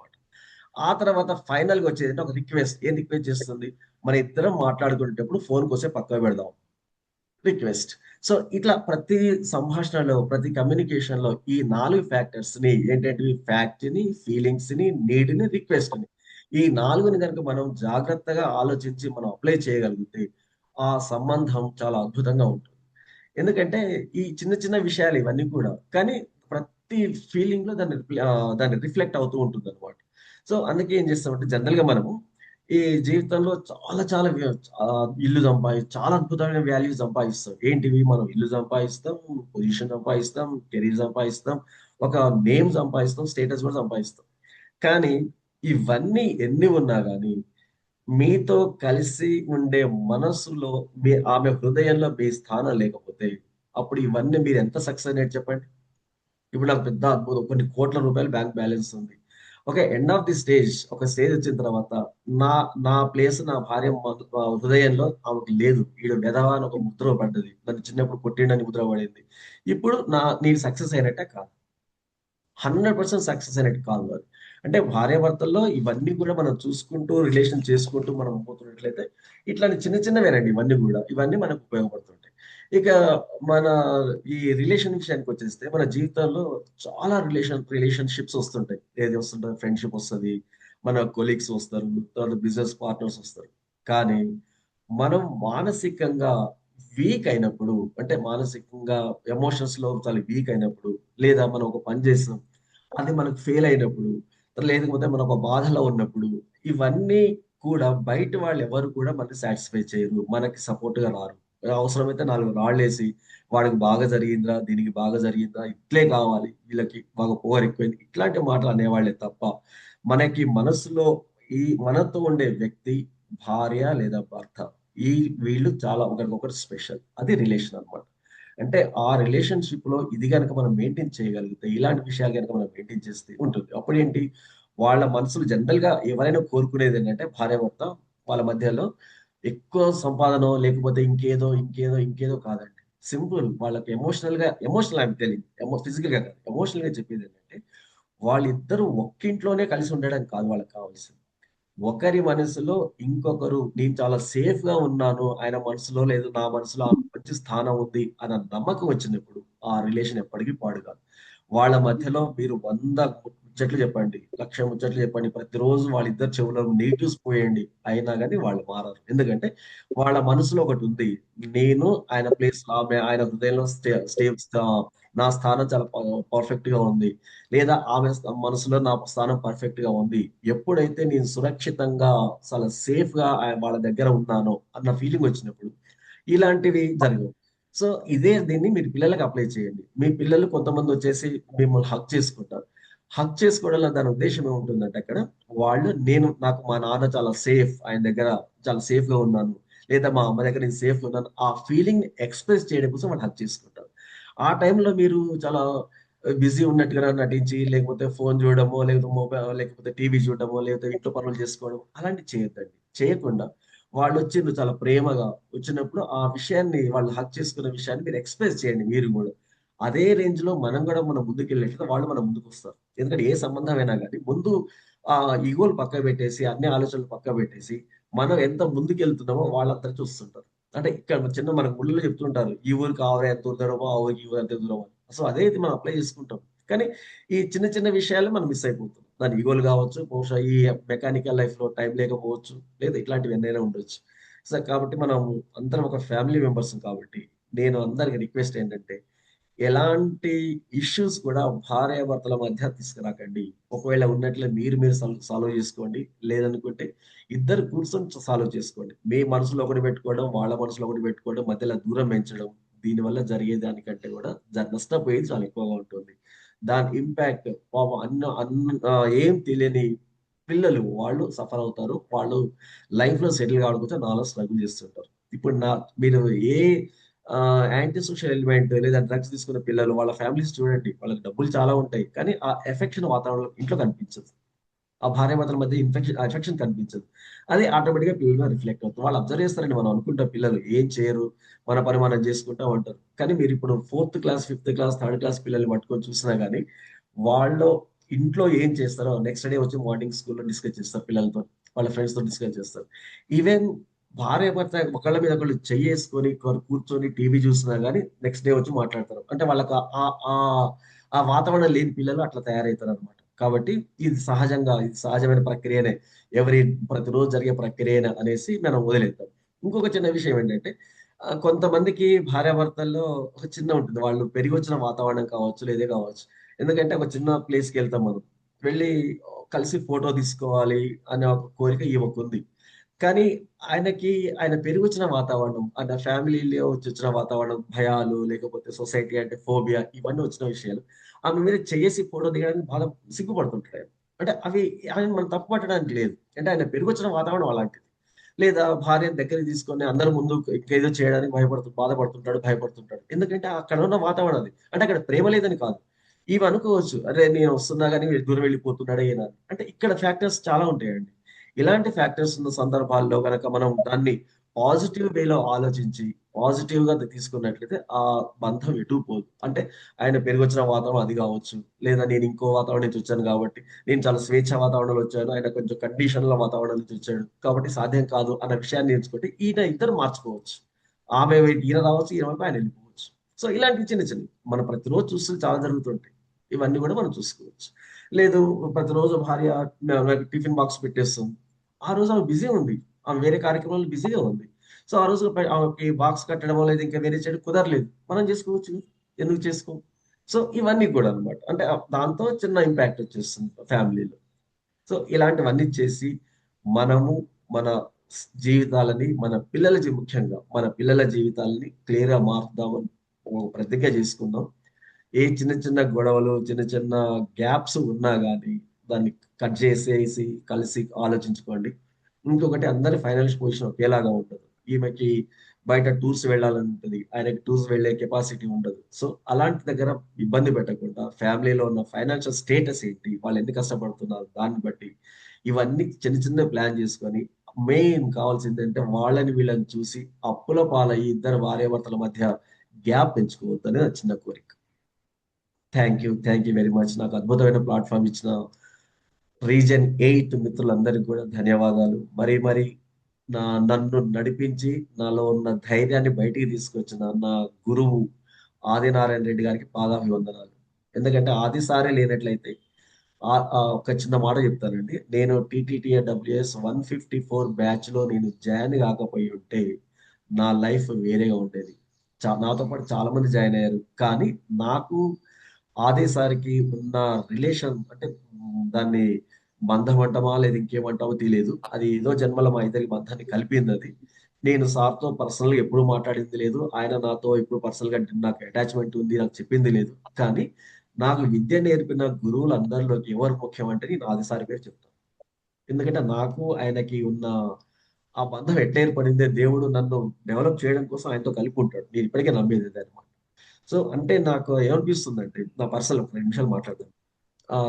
ఆ తర్వాత ఫైనల్‌గా వచ్చేదేంటి ఒక రిక్వెస్ట్. ఏం రిక్వెస్ట్ చేస్తుంది? మన ఇద్దరం మాట్లాడుకునేటప్పుడు ఫోన్ కోసేపు పక్కకు పెడదాం. రిక్వెస్ట్. సో, ఇట్లా ప్రతి సంభాషణలో, ప్రతి కమ్యూనికేషన్‌లో ఈ 4 ఫ్యాక్టర్స్‌ని ఏంటంటివి? ఫ్యాక్ట్‌ని, ఫీలింగ్స్‌ని, నీడ్‌ని, రిక్వెస్ట్‌ని. ఈ 4ని గనుక మనం జాగ్రత్తగా ఆలోచించి మనం అప్లై చేయగలిగితే, ఆ సంబంధం చాలా అద్భుతంగా ఉంటుంది. ఎందుకంటే, ఈ చిన్న చిన్న విషయాలు ఇవన్నీ కూడా. కానీ ప్రతి ఫీలింగ్‌లో దాన్ని రిఫ్లెక్ట్ అవుతూ ఉంటుందన్నమాట. సో, అందుకే ఏం చేస్తామంటే జనరల్‌గా మనము ఈ జీవితంలో చాలా చాలా ఇల్లు చాలా అద్భుతమైన వాల్యూస్ సంపాదిస్తాం. ఏంటివి? మనం ఇల్లు సంపాదిస్తాం, పొజిషన్ సంపాదిస్తాం, కెరీర్ సంపాదిస్తాం, ఒక నేమ్ సంపాదిస్తాం, స్టేటస్ కూడా సంపాదిస్తాం. కానీ ఇవన్నీ ఎన్ని ఉన్నా గాని మీతో కలిసి ఉండే మనస్సులో ఆమె హృదయంలో మీ స్థానం లేకపోతే అప్పుడు ఇవన్నీ మీరు ఎంత సక్సెస్ అయినట్టు చెప్పండి? ఇప్పుడు నాకు పెద్ద అద్భుతం కొన్ని కోట్ల రూపాయలు బ్యాంక్ బ్యాలెన్స్ ఉంది. ఒక ఎండ్ ఆఫ్ ది స్టేజ్ ఒక స్టేజ్ వచ్చిన తర్వాత నా నా ప్లేస్ నా భార్య హృదయంలో ఆమెకు లేదు. ఈడు వెధవ అని ఒక ముద్ర పడ్డది. నన్ను చిన్నప్పుడు కొట్టిండని ముద్ర పడింది. ఇప్పుడు నేను సక్సెస్ అయినట్టే కాదు. 100% సక్సెస్ అయినట్టు కాదు అది. అంటే భార్యాభర్తల్లో ఇవన్నీ కూడా మనం చూసుకుంటూ, రిలేషన్ చేసుకుంటూ మనం పోతున్నట్లయితే ఇట్లాంటి చిన్న చిన్నవేనండి ఇవన్నీ గూడా. ఇవన్నీ మనకు ఉపయోగపడుతుంటాయి. ఇక మన ఈ రిలేషన్ విషయానికొచ్చేస్తే మన జీవితంలో చాలా రిలేషన్‌షిప్స్ వస్తుంటాయి. ఏది వస్తుంటది? ఫ్రెండ్‌షిప్ వస్తది. మన కొలీగ్స్ వస్తారు. తర్వాత బిజినెస్ పార్ట్నర్స్ వస్తారు. కానీ మనం మానసికంగా వీక్ అయినప్పుడు, అంటే మానసికంగా ఎమోషన్స్‌లో చాలా వీక్ అయినప్పుడు, లేదా మనం ఒక పని చేసాం. అది మనకు ఫెయిల్ అయినప్పుడు, లేకపోతే మనం ఒక బాధలో ఉన్నప్పుడు, ఇవన్నీ కూడా బయట వాళ్ళెవరు కూడా మనల్ని సాటిస్ఫై చేయరు. మనకి సపోర్ట్‌గా రారు. అవసరమైతే 4 రాళ్ళేసి, వాడికి బాగా జరిగిందిరా, దీనికి బాగా జరిగిందిరా, ఇట్లే కావాలి, వీళ్ళకి బాగా పొగరు ఎక్కువైంది. ఇట్లాంటి మాటలు అనేవాళ్ళే తప్ప, మనకి మనసులో మనతో ఉండే వ్యక్తి భార్య లేదా భర్త. ఈ వీళ్ళు చాలా ఒకరికొకరు స్పెషల్. అది రిలేషన్ అన్నమాట. అంటే ఆ రిలేషన్‌షిప్‌లో ఇది గనక మనం మెయింటైన్ చేయగలిగితే, ఇలాంటి విషయాలు గనక మనం మెయింటైన్ చేస్తే ఉంటుంది. అప్పుడేంటి, వాళ్ళ మనసులు జనరల్‌గా ఎవరైనా కోరుకునేదేంటంటే భార్యాభర్త వాళ్ళ మధ్యలో ఎక్కువ సంపాదనో, లేకపోతే ఇంకేదో కాదండి. సింపుల్ వాళ్ళకి ఎమోషనల్ ఐయామ్ టెల్లింగ్. ఫిజికల్‌గా కాదు. ఎమోషనల్‌గా చెప్పేదేంటంటే, వాళ్ళిద్దరూ ఒక్కింట్లోనే కలిసి ఉండడం కాదు వాళ్ళకి కావాల్సింది. ఒకరి మనసులో ఇంకొకరు నేను చాలా సేఫ్‌గా ఉన్నాను. ఆయన మనసులో లేదు, నా మనసులో ఆమెకు మంచి స్థానం ఉంది అన్న నమ్మకం వచ్చినప్పుడు ఆ రిలేషన్ ఎప్పటికి పాడు కాదు. వాళ్ళ మధ్యలో మీరు 100 ముచ్చట్లు చెప్పండి. 1,00,000 ముచ్చట్లు చెప్పండి. ప్రతిరోజు వాళ్ళిద్దరి చెవులో నెగెటివ్స్ పోయండి. అయినా గాని వాళ్ళు మారరు. ఎందుకంటే వాళ్ళ మనసులో ఒకటుంది. నేను ఆయన ప్లేస్‌లో ఆయన హృదయంలో నా స్థానం చాలా పర్ఫెక్ట్‌గా ఉంది. లేదా ఆమె మనసులో నా స్థానం పర్ఫెక్ట్‌గా ఉంది. ఎప్పుడైతే నేను సురక్షితంగా చాలా సేఫ్‌గా వాళ్ళ దగ్గర ఉన్నానో అన్న ఫీలింగ్ వచ్చినప్పుడు ఇలాంటివి జరగవు. సో, దీన్ని మీరు పిల్లలకి అప్లై చేయండి. మీ పిల్లలు కొంతమందొచ్చేసి మిమ్మల్ని హగ్ చేసుకుంటారు. హగ్ చేసుకోవడంలో దాని ఉద్దేశ్యం ఏముంటుందంటే అక్కడ, నాకు మా నాన్న చాలా సేఫ్. ఆయన దగ్గర చాలా సేఫ్‌గా ఉన్నాను. లేదా మా అమ్మ దగ్గర నేను సేఫ్ ఉన్నాను ఆ ఫీలింగ్ ఎక్స్ప్రెస్ చేయడం కోసం వాళ్ళు హక్ చేసుకుంటారు. ఆ టైంలో మీరు చాలా బిజీ ఉన్నట్టుగా నటించి, లేకపోతే ఫోన్ చూడడమో, లేకపోతే లేకపోతే టీవీ చూడడమో, లేకపోతే ఇంట్లో పనులు చేసుకోవడం అలాంటివి చేయొద్దండి. చేయకుండా వాళ్ళొచ్చిండ్రు చాలా ప్రేమగా వచ్చినప్పుడు ఆ విషయాన్ని వాళ్ళు హగ్ చేసుకున్న విషయాన్ని మీరు ఎక్స్‌ప్రెస్ చేయండి మీరు గూడా. అదే రేంజ్‌లో మనం ముందుకెళ్ళినట్లయితే వాళ్ళు మన ముందుకొస్తారు. ఎందుకంటే ఏ సంబంధమైనా గాని ముందు ఇగోలు పక్కకు పెట్టేసి, అన్ని ఆలోచనలు పక్కకు పెట్టేసి, మనం ఎంత ముందుకెళ్తున్నామో వాళ్ళంతా చూస్తుంటారు. అంటే ఇక్కడ చిన్న మనకు ఊళ్ళో చెప్తుంటారు. ఈ ఊరికి ఆ ఊరు ఎంత దూరమో, ఆ ఊరికి ఈ ఊరు అంతే దూరం అని. సో, అదే ఇది మనం అప్లై చేసుకుంటాం. కానీ ఈ చిన్న చిన్న విషయాలు మనం మిస్ అయిపోతున్నాం. దాని ఈగోలు కావచ్చు, బహుశా ఈ మెకానికల్ లైఫ్‌లో టైం లేకపోవచ్చు. లేదా ఇట్లాంటివి ఎన్నైనా ఉండొచ్చు. సో, కాబట్టి మనం అందరం ఒక ఫ్యామిలీ మెంబర్సం కాబట్టి, నేను అందరికి రిక్వెస్ట్ ఏంటంటే, ఎలాంటి ఇష్యూస్ కూడా భార్యాభర్తల మధ్య తీసుకురాకండి. ఒకవేళ ఉన్నట్లే మీరు సాల్వ్ చేసుకోండి. లేదనుకుంటే ఇద్దరు కూర్చొని సాల్వ్ చేసుకోండి. మీ మనసులో ఒకటి పెట్టుకోవడం, వాళ్ళ మనసులో ఒకటి పెట్టుకోవడం, మధ్యలో దూరం పెంచడం. దీనివల్ల జరిగే దానికంటే కూడా నష్టపోయేది చాలా ఎక్కువగా ఉంటుంది. దాని ఇంపాక్ట్ పాపం ఏం తెలియని పిల్లలు వాళ్ళు సఫర్ అవుతారు. వాళ్ళు లైఫ్‌లో సెటిల్ కావడం నాలా స్ట్రగుల్ చేస్తుంటారు. ఇప్పుడు మీరు ఏ యాంటీ సోషల్ ఎలిమెంట్ లేదా డ్రగ్స్ తీసుకున్న పిల్లలు వాళ్ళ ఫ్యామిలీస్ చూడండి. వాళ్ళకి డబ్బులు చాలా ఉంటాయి. కానీ ఆ ఎఫెక్షన్ వాతావరణంలో ఇంట్లో కనిపించదు. ఆ భార్యాభర్తల మధ్య ఎఫెక్షన్ కనిపించదు. అది ఆటోమేటిక్‌గా పిల్లల మీద రిఫ్లెక్ట్ అవుతుంది. వాళ్ళు అబ్జర్వ్ చేస్తారండి మనం అనుకుంటాం పిల్లలు ఏం చేయరు. మన పని మనం చేసుకుంటాం అంటారు. కానీ మీరిప్పుడు fourth class, fifth class, third class పిల్లల్ని పట్టుకొని చూసినా గాని వాళ్ళు ఇంట్లో ఏం చేస్తారో నెక్స్ట్ డే వచ్చి మార్నింగ్ స్కూల్‌లో డిస్కస్ చేస్తారు పిల్లలతో. వాళ్ళ ఫ్రెండ్స్‌తో డిస్కస్ చేస్తారు. ఈవెన్ భార్యాభర్త ఒకళ్ళ మీద ఒకళ్ళు చెయ్యేసుకొని కూర్చొని టీవీ చూసినా గాని నెక్స్ట్ డే వచ్చి మాట్లాడతారు. అంటే వాళ్ళకి ఆ వాతావరణం లేని పిల్లలు అట్లా తయారవుతారనమాట. కాబట్టి ఇది సహజమైన ప్రక్రియనే. ఎవరి ప్రతిరోజు జరిగే ప్రక్రియనే అనేసి మనం వదిలేద్దాం. ఇంకొక చిన్న విషయం ఏంటంటే కొంతమందికి భార్యాభర్తల్లో ఒక చిన్న ఉంటుంది. వాళ్ళు పెరిగొచ్చిన వాతావరణం కావచ్చు, లేదే కావచ్చు. ఎందుకంటే ఒక చిన్న ప్లేస్‌కెళ్తాం మనం. వెళ్ళి కలిసి ఫోటో తీసుకోవాలి అనే ఒక కోరిక ఈమెకుంది. కానీ ఆయనకి ఆయన పెరిగొచ్చిన వాతావరణం, ఆయన ఫ్యామిలీలో వచ్చిన వాతావరణం, భయాలు లేకపోతే సొసైటీ అంటే ఫోబియా ఇవన్నీ వచ్చిన విషయాలు. ఆమె మీద చెయ్యేసి ఫోటో దిగడానికి బాగా సిగ్గుపడుతుంటాడు. అంటే అవి ఆయనని మనం తప్పు పట్టడానికి లేదు. అంటే ఆయన పెరిగొచ్చిన వాతావరణం అలాంటిది. లేదా భార్యను దగ్గరికి తీసుకొని అందరి ముందు ఇంకేదో చేయడానికి బాధపడుతుంటాడు, భయపడుతుంటాడు. ఎందుకంటే అక్కడ ఉన్న వాతావరణం అది. అంటే అక్కడ ప్రేమ లేదని కాదు. ఈమె అనుకోవచ్చు. అరే! నేను వస్తున్నా గాని వీడు దూరం వెళ్ళిపోతున్నాడే ఈయన అని. అంటే ఇక్కడ ఫ్యాక్టర్స్ చాలా ఉంటాయండి. ఇలాంటి ఫ్యాక్టర్స్ ఉన్న సందర్భాల్లో గనక మనం దాన్ని పాజిటివ్ వేలో ఆలోచించి, పాజిటివ్‌గా తీసుకున్నట్లయితే ఆ బంధం ఎటు పోదు. అంటే ఆయన పెరిగొచ్చిన వాతావరణం అది గావచ్చు. లేదా నేను ఇంకో వాతావరణం నుంచి వచ్చాను గాబట్టి, నేను చాలా స్వేచ్ఛ వాతావరణంలో వచ్చాను. ఆయన కొంచెం కండిషన్‌ల వాతావరణం నుంచి వచ్చాడు. కాబట్టి సాధ్యం కాదు అన్న విషయాన్ని నేర్చుకుంటే ఇద్దరు మార్చుకోవచ్చు. ఆమె వైపు ఈయన రావచ్చు. ఈయన వైపు ఆయన వెళ్ళిపోవచ్చు. సో ఇలాంటివి చిన్న చిన్నవి. మనం ప్రతిరోజు చూస్తే చాలా జరుగుతుంటాయి. ఇవన్నీ గూడా మనం చూసుకోవచ్చు. లేదు ప్రతిరోజు భార్య నాకు టిఫిన్ బాక్స్ పెట్టేస్తుంది. ఆ రోజు ఆమె బిజీ ఉంది. ఆమె వేరే కార్యక్రమాల్లో బిజీగా ఉంది. సో, ఆ రోజు ఆమెకి బాక్స్ కట్టడమో లేదా ఇంకా వేరే చేయడం కుదరలేదు. మనం చేసుకోవచ్చు. ఎందుకు చేసుకోం? సో, ఇవన్నీ కూడా అన్నమాట. అంటే దాంతో చిన్న ఇంపాక్ట్ వచ్చేస్తుంది ఫ్యామిలీలో. సో, ఇలాంటివన్నీ చేసి మనము మన జీవితాలని ముఖ్యంగా మన పిల్లల జీవితాలని క్లియర్‌గా మారుద్దామని ఓ ప్రతిజ్ఞ చేసుకుందాం. ఏ చిన్న చిన్న గొడవలు, చిన్న చిన్న గ్యాప్స్ ఉన్నా గాని దాన్ని కట్ చేసేసి కలిసి ఆలోచించుకోండి. ఇంకొకటి అందరి ఫైనాన్షియల్ పొజిషన్ ఒకేలాగా ఉండదు. ఈమెకి బయట టూర్స్ వెళ్ళాలని ఉంటది. ఆయనకి టూర్స్ వెళ్ళే కెపాసిటీ ఉండదు. సో, అలాంటి దగ్గర ఇబ్బంది పెట్టకుండా ఫ్యామిలీలో ఉన్న ఫైనాన్షియల్ స్టేటస్ ఏంటి? వాళ్ళు ఎన్ని కష్టపడుతున్నారు? దాన్ని బట్టి ఇవన్నీ చిన్న చిన్నవి ప్లాన్ చేసుకొని మెయిన్ కావాల్సిందేంటంటే వాళ్ళని వీళ్ళని చూసి అప్పుల పాలయ్యి ఇద్దరు భార్యాభర్తల మధ్య గ్యాప్ పెంచుకోవద్దని నా చిన్న కోరిక. Thank you. Thank you very much. నాకు అద్భుతమైన ప్లాట్‌ఫార్మ్ ఇచ్చిన రీజియన్ 8 మిత్రులందరికీ కూడా ధన్యవాదాలు. మరి నన్ను నడిపించి, నాలో ఉన్న ధైర్యాన్ని బయటికి తీసుకొచ్చిన నా గురువు ఆదినారాయణ రెడ్డి గారికి పాదాభివందనాలు. ఎందుకంటే ఆది సారే లేనట్లయితే ఒక చిన్న మాట చెప్తానండి. నేను టీటీటీఏ డబ్ల్యూఎస్ 154 బ్యాచ్‌లో నేను జాయిన్ కాకపోయి ఉంటే, నా లైఫ్ వేరేగా ఉండేది. నాతో పాటు చాలా మంది జాయిన్ అయ్యారు. కానీ నాకు ఆది సార్‌కి ఉన్న రిలేషన్ అంటే దాన్ని బంధం అంటామా? లేదా ఇంకేమంటామో తెలీదు. అది ఏదో జన్మలో మా ఇద్దరి బంధాన్ని కలిపిందది. నేను సార్‌తో పర్సనల్‌గా ఎప్పుడు మాట్లాడింది లేదు. ఆయన నాతో ఎప్పుడు పర్సనల్‌గా నాకు అటాచ్‌మెంట్ ఉంది. నాకు చెప్పింది లేదు. కానీ నాకు విద్య నేర్పిన గురువులందరిలోకి ఎవరు ముఖ్యం అంటే నేను ఆది సార్ పేరు చెప్తాను. ఎందుకంటే నాకు ఆయనకి ఉన్న ఆ బంధం ఎట్లా ఏర్పడిందే దేవుడు నన్ను డెవలప్ చేయడం కోసం ఆయనతో కలిపి ఉంటాడు. నేను ఇప్పటికే నమ్మేది ఇదే అనమాట. సో అంటే నాకు ఏమనిపిస్తుందంటే, నా పర్సనల్ ఒక 2 నిమిషాలు మాట్లాడతాను.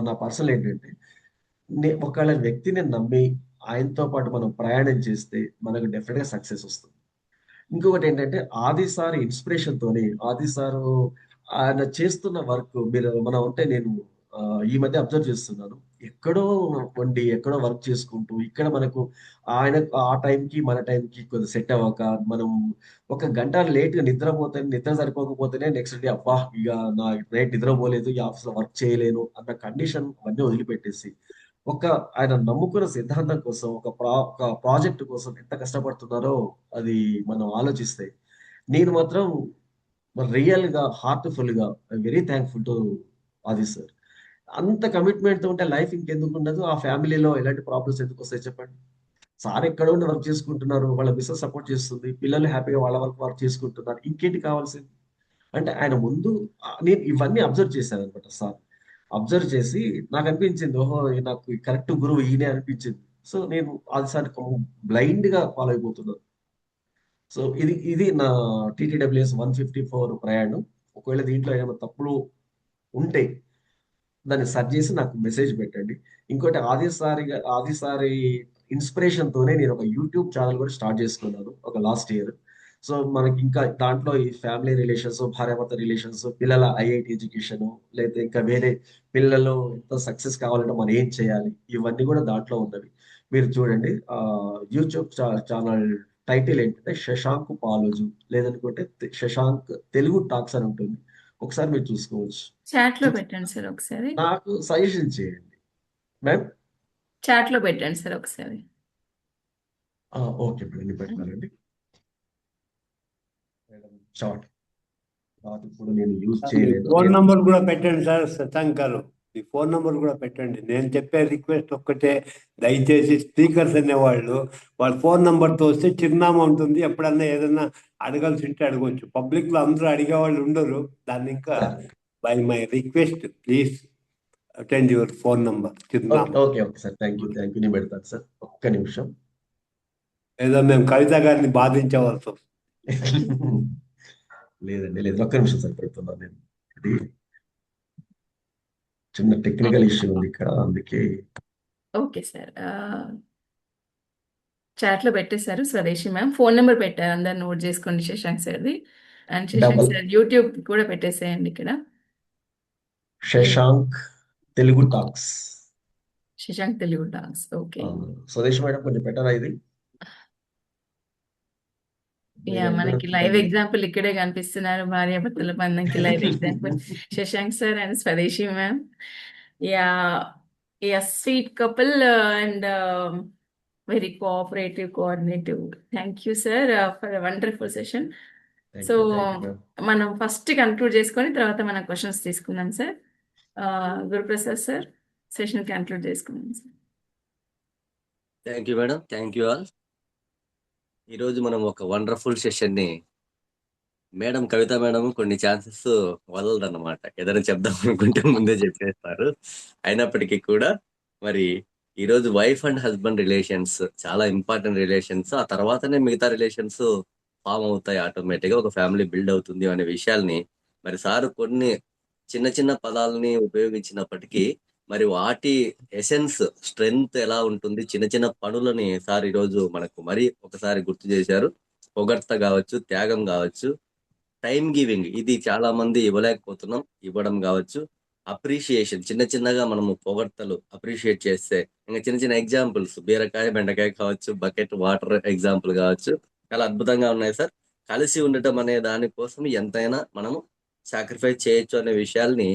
నా పర్సనల్ ఏంటంటే, ఒకవేళ వ్యక్తిని నమ్మి ఆయనతో పాటు మనం ప్రయాణం చేస్తే మనకు డెఫినెట్‌గా సక్సెస్ వస్తుంది. ఇంకొకటి ఏంటంటే, ఆది సార్ ఇన్స్పిరేషన్ తోని ఆది సారు ఆయన చేస్తున్న వర్క్ మనం అంటే నేను ఈ మధ్య అబ్జర్వ్ చేస్తున్నాను. ఎక్కడో వండి, ఎక్కడో వర్క్ చేసుకుంటూ, ఇక్కడ మనకు ఆయన ఆ టైంకి, మన టైంకి కొద్దిగా సెట్ అవ్వక, మనం ఒక గంట లేట్‌గా నిద్రపోతే నిద్ర సరిపోకపోతేనే నెక్స్ట్ డే అబ్బా! ఇగ నా నైట్ నిద్రపోలేదు, ఈ ఆఫీస్‌లో వర్క్ చేయలేను అన్న కండిషన్ అవన్నీ వదిలిపెట్టేసి, ఒక ఆయన నమ్ముకున్న సిద్ధాంతం కోసం, ఒక ప్రాజెక్ట్ కోసం ఎంత కష్టపడుతున్నారో అది మనం ఆలోచిస్తే, నేను మాత్రం రియల్‌గా, హార్ట్‌ఫుల్‌గా ఐయామ్ వెరీ థాంక్‌ఫుల్ టు ఆది సార్. అంత కమిట్మెంట్‌తో ఉంటే లైఫ్ ఇంకెందుకుండదు? ఆ ఫ్యామిలీలో ఎలాంటి ప్రాబ్లమ్స్ ఎందుకొస్తాయి చెప్పండి? సార్ ఎక్కడో ఉండి వర్క్ చేసుకుంటున్నారు. వాళ్ళ మిసెస్ సపోర్ట్ చేస్తుంది. పిల్లలు హ్యాపీగా వాళ్ళ వర్క్ వర్క్ చేసుకుంటున్నారు. ఇంకేంటి కావాల్సింది? అంటే ఆయన ముందు నేను ఇవన్నీ అబ్జర్వ్ చేశాననమాట సార్. అబ్జర్వ్ చేసి నాకనిపించింది. ఓహో! నాకు కరెక్ట్ గురువు ఈయనే అనిపించింది. సో, నేను అది సార్ బ్లైండ్‌గా ఫాలో అయిపోతున్నాను. సో, ఇది నా టీటీడబ్ల్యూఎస్ 154 ప్రయాణం. ఒకవేళ దీంట్లో ఏమైనా తప్పులు ఉంటే దాన్ని సెర్చ్ చేసి నాకు మెసేజ్ పెట్టండి. ఇంకోటి ఆది సారి ఇన్‌స్పిరేషన్‌తోనే నేను ఒక యూట్యూబ్ ఛానెల్ కూడా స్టార్ట్ చేసుకున్నాను. ఒక లాస్ట్ ఇయర్. సో, మనకి ఇంకా దాంట్లో ఈ ఫ్యామిలీ రిలేషన్స్, భార్యాభర్త రిలేషన్స్, పిల్లల ఐఐటీ ఎడ్యుకేషను, లేతే ఇంకా వేరే పిల్లలు ఎంతో సక్సెస్ కావాలంటే మనం ఏం చేయాలి? ఇవన్నీ కూడా దాంట్లో ఉన్నవి. మీరు చూడండి యూట్యూబ్ ఛానల్ టైటిల్ ఏంటంటే 'శశాంక్ పాలోజు' లేదనుకుంటే 'శశాంక్ తెలుగు టాక్స్' అని ఉంటుంది. ఒకసారి మీరు చూసుకోవచ్చు. చాట్‌లో పెట్టండి సార్ ఒకసారి. నాకు సజెషన్ చేయండి. మ్యామ్ చాట్‌లో పెట్టండి సార్ ఒకసారి. Okay madam. నేను పెడతానండి. మేడం చాట్ ఇప్పుడు నేను యూజ్ మీ చేయలేదు. ఫోన్ నంబర్ కూడా పెట్టండి సార్ శశాంక్ గారు. మీ ఫోన్ నంబర్ కూడా పెట్టండి. నేను చెప్పే రిక్వెస్ట్ ఒక్కటే, దయచేసి స్పీకర్స్ అనేవాళ్ళు వాళ్ళ ఫోన్ నంబర్తో వస్తే చిరునామా ఉంటుంది. ఎప్పుడన్నా ఏదన్నా అడగాల్సి ఉంటే అడగవచ్చు. పబ్లిక్ లో అందరూ అడిగేవాళ్ళు ఉండరు. దాన్ని ఇంకా by my request please attend your phone number చిరునామా. Okay sir. Thank you. నేను పెడతాను సార్. ఒక్క నిమిషం. ఏదో మేము కవిత గారిని బాధించవలసి వస్తుంది. లేదండి లేదు. ఒక్క నిమిషం సార్ పెడుతున్నాను నేను. ఇది చిన్న టెక్నికల్ ఇష్యూ ఉంది ఇక్కడ, అందుకే. Okay sir. చాట్‌లో పెట్టేశారు స్వదేశీ మ్యామ్. ఫోన్ నంబర్ పెట్టారు. అందరు నోట్ చేసుకోండి శశాంక్ సార్‌ది. And Shashank double sir YouTube కూడా పెట్టేసేయండి ఇక్కడ. Shashank Telugu talks. Shashank Telugu talks. Okay. Swadesh madam కొంచెం పెట్టరా ఇది? యాహ్! మనకి లైవ్ ఎగ్జాంపుల్ ఇక్కడే కనిపిస్తున్నారు. భార్యాభర్తల బంధంకి live example Shashank sir and Swadeshi ma'am. Yeah! Sweet couple and very cooperative, coordinative. Thank you sir for wonderful session. Thank so you. Ma'am. మనం ఫస్ట్ కంక్లూడ్ చేసుకొని తర్వాత మనం క్వశ్చన్స్ తీసుకుందాం sir. Guruprasad sir session conclude చేసుకుందాం sir. Thank you madam. Thank you all. ఈరోజు మనం ఒక wonderful సెషన్ని మేడం కవిత మేడం కొన్ని ఛాన్సెస్ వదలదన్నమాట. ఏదైనా చెప్దాం అనుకుంటే ముందే చెప్పేస్తారు. అయినప్పటికీ కూడా మరి ఈరోజు వైఫ్ అండ్ హస్బెండ్ రిలేషన్స్ చాలా ఇంపార్టెంట్ రిలేషన్స్. ఆ తర్వాతనే మిగతా రిలేషన్స్ ఫామ్ అవుతాయి. ఆటోమేటిక్గా ఒక ఫ్యామిలీ బిల్డ్ అవుతుంది అనే విషయాల్ని మరి సార్ కొన్ని చిన్న చిన్న పదాలని ఉపయోగించినప్పటికీ మరి వాటి ఎసెన్స్ స్ట్రెంగ్త్ ఎలా ఉంటుంది, చిన్న చిన్న పనులని సార్ ఈరోజు మనకు మరి ఒకసారి గుర్తు చేశారు. పొగడ్త కావచ్చు, త్యాగం కావచ్చు, టైం గివింగ్ ఇది చాలా మంది ఇవ్వలేకపోతున్నాం. ఇవ్వడం కావచ్చు, అప్రిషియేషన్ చిన్న చిన్నగా మనము పొగడ్తలు అప్రిషియేట్ చేస్తే ఇంకా చిన్న చిన్న ఎగ్జాంపుల్స్ బీరకాయ బెండకాయ కావచ్చు, బకెట్ వాటర్ ఎగ్జాంపుల్ కావచ్చు, చాలా అద్భుతంగా ఉన్నాయి సార్. కలిసి ఉండటం అనే దానికోసం ఎంతైనా మనము సాక్రిఫైస్ చేయొచ్చు అనే విషయాల్ని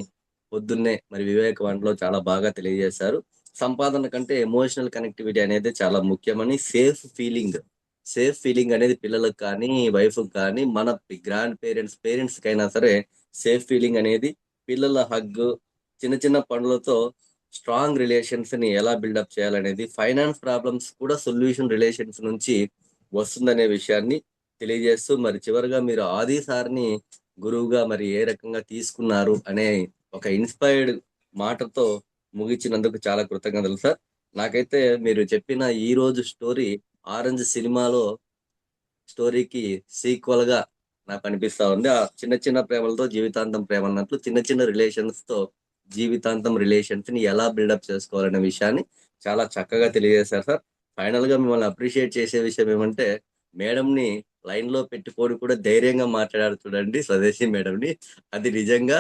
పొద్దున్నే మరి వివేకవాణిలో చాలా బాగా తెలియజేశారు. సంపాదన కంటే ఎమోషనల్ కనెక్టివిటీ అనేది చాలా ముఖ్యమని, సేఫ్ ఫీలింగ్ అనేది పిల్లలకు కానీ వైఫ్ కానీ మన గ్రాండ్ పేరెంట్స్ కైనా సరే సేఫ్ ఫీలింగ్ అనేది పిల్లల హగ్, చిన్న చిన్న పనులతో స్ట్రాంగ్ రిలేషన్స్ ని ఎలా బిల్డప్ చేయాలనేది, ఫైనాన్స్ ప్రాబ్లమ్స్ కూడా సొల్యూషన్ రిలేషన్స్ నుంచి వస్తుందనే విషయాన్ని తెలియజేస్తూ మరి చివరిగా మీరు ఆది సార్ని గురువుగా మరి ఏ రకంగా తీసుకున్నారు అనే ఒక ఇన్స్పైర్డ్ మాటతో ముగించినందుకు చాలా కృతజ్ఞతలు సార్. నాకైతే మీరు చెప్పిన ఈ రోజు స్టోరీ ఆరెంజ్ సినిమాలో స్టోరీకి సీక్వల్ గా నాకు అనిపిస్తా ఉంది. ఆ చిన్న చిన్న ప్రేమలతో జీవితాంతం ప్రేమ అన్నట్లు చిన్న చిన్న రిలేషన్స్ తో జీవితాంతం రిలేషన్స్ ని ఎలా బిల్డప్ చేసుకోవాలనే విషయాన్ని చాలా చక్కగా తెలియజేశారు సార్. ఫైనల్ గా మిమ్మల్ని అప్రిషియేట్ చేసే విషయం ఏమంటే, మేడం ని లైన్ లో పెట్టుకొని కూడా ధైర్యంగా మాట్లాడారు చూడండి, స్వదేశీ మేడం ని. అది నిజంగా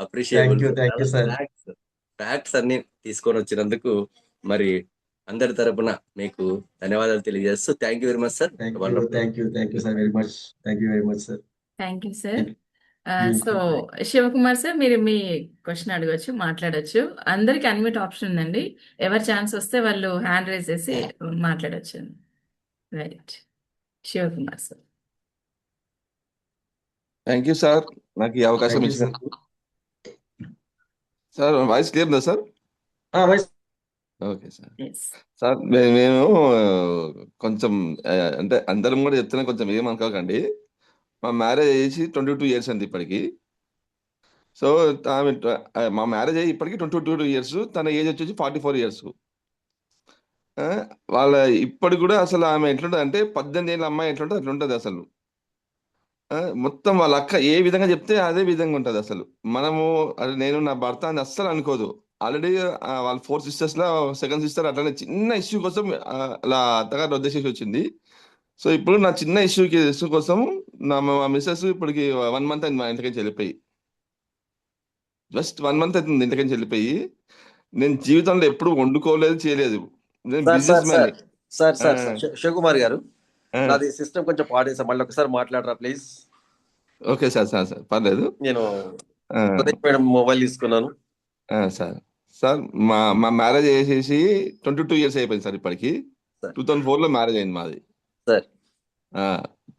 అప్రిషియబుల్ సార్. థ్యాంక్ యూ చాలా సార్. ఫ్యాక్ట్స్ అన్ని తీసుకొని వచ్చినందుకు మరి అందరి తరపున మీకు ధన్యవాదాలు తెలియజేస్తూ thank you very much sir. Thank you sir very much. Thank you very much sir. Thank you sir. You so too. Sivakumar sir, మీరు మీ క్వశ్చన్ అడగచ్చు, మాట్లాడొచ్చు. అందరికి అన్మ్యూట్ ఆప్షన్ ఉందండి. ఎవరి ఛాన్స్ వస్తే వాళ్ళు హ్యాండ్ రైజ్ చేసి మాట్లాడొచ్చు. Right, Sivakumar sir. Thank you sir, నాకు ఈ అవకాశం థ్యాంక్ యూ సార్. ఇచ్చినందుకు. సార్ వాయిస్ క్లియర్ ఉందా sir? Voice okay sir. Yes. Sir మేము కొంచెం అంటే అందరం కూడా చెప్తున్నా, కొంచెం ఏమనుకోకండి. మా మ్యారేజ్ అయ్యేసి 22 ఇయర్స్ అండి ఇప్పటికి. సో ఆమె మా మ్యారేజ్ అయ్యి ఇప్పటికి 22 ఇయర్స్, తన ఏజ్ వచ్చేసి 44 ఇయర్స్. వాళ్ళ ఇప్పటికి కూడా అసలు ఆమె ఎట్లుంటుంది అంటే 18 ఏళ్ళ అమ్మాయి ఎట్లుంటుంది అట్లుంటుంది అసలు. మొత్తం వాళ్ళ అక్క ఏ విధంగా చెప్తే అదే విధంగా ఉంటుంది అసలు. మనము అది నేను నా భర్త అని అస్సలు అనుకోదు. ఆల్రెడీ వాళ్ళ 4 సిస్టర్స్ లో సెకండ్ సిస్టర్ అట్లానే చిన్న ఇష్యూ కోసం అలా అత్తగారు వదిలేసేసి వచ్చింది. సో ఇప్పుడు నా చిన్న ఇష్యూ కోసం మా మిస్సెస్ ఇప్పటికి 1 మంత్ అయింది మా ఇంటికి వెళ్ళిపోయి. జస్ట్ 1 మంత్ అవుతుంది ఇంటికి వెళ్ళిపోయి. నేను జీవితంలో ఎప్పుడు వండుకోలేదు, చేయలేదు. నేను sir business man. Sir sir Sivakumar garu, నాది సిస్టమ్ కొంచెం పాడేసా, మళ్ళీ ఒకసారి మాట్లాడరా ప్లీజ్. Okay sir. సార్ పర్లేదు. నేను మేడం మొబైల్ తీసుకున్నాను. సార్ సార్ మా మ్యారేజ్ చేసేసి 22 ఇయర్స్ అయిపోయింది సార్ ఇప్పటికి. 2004 లో మ్యారేజ్ అయింది మాది సార్.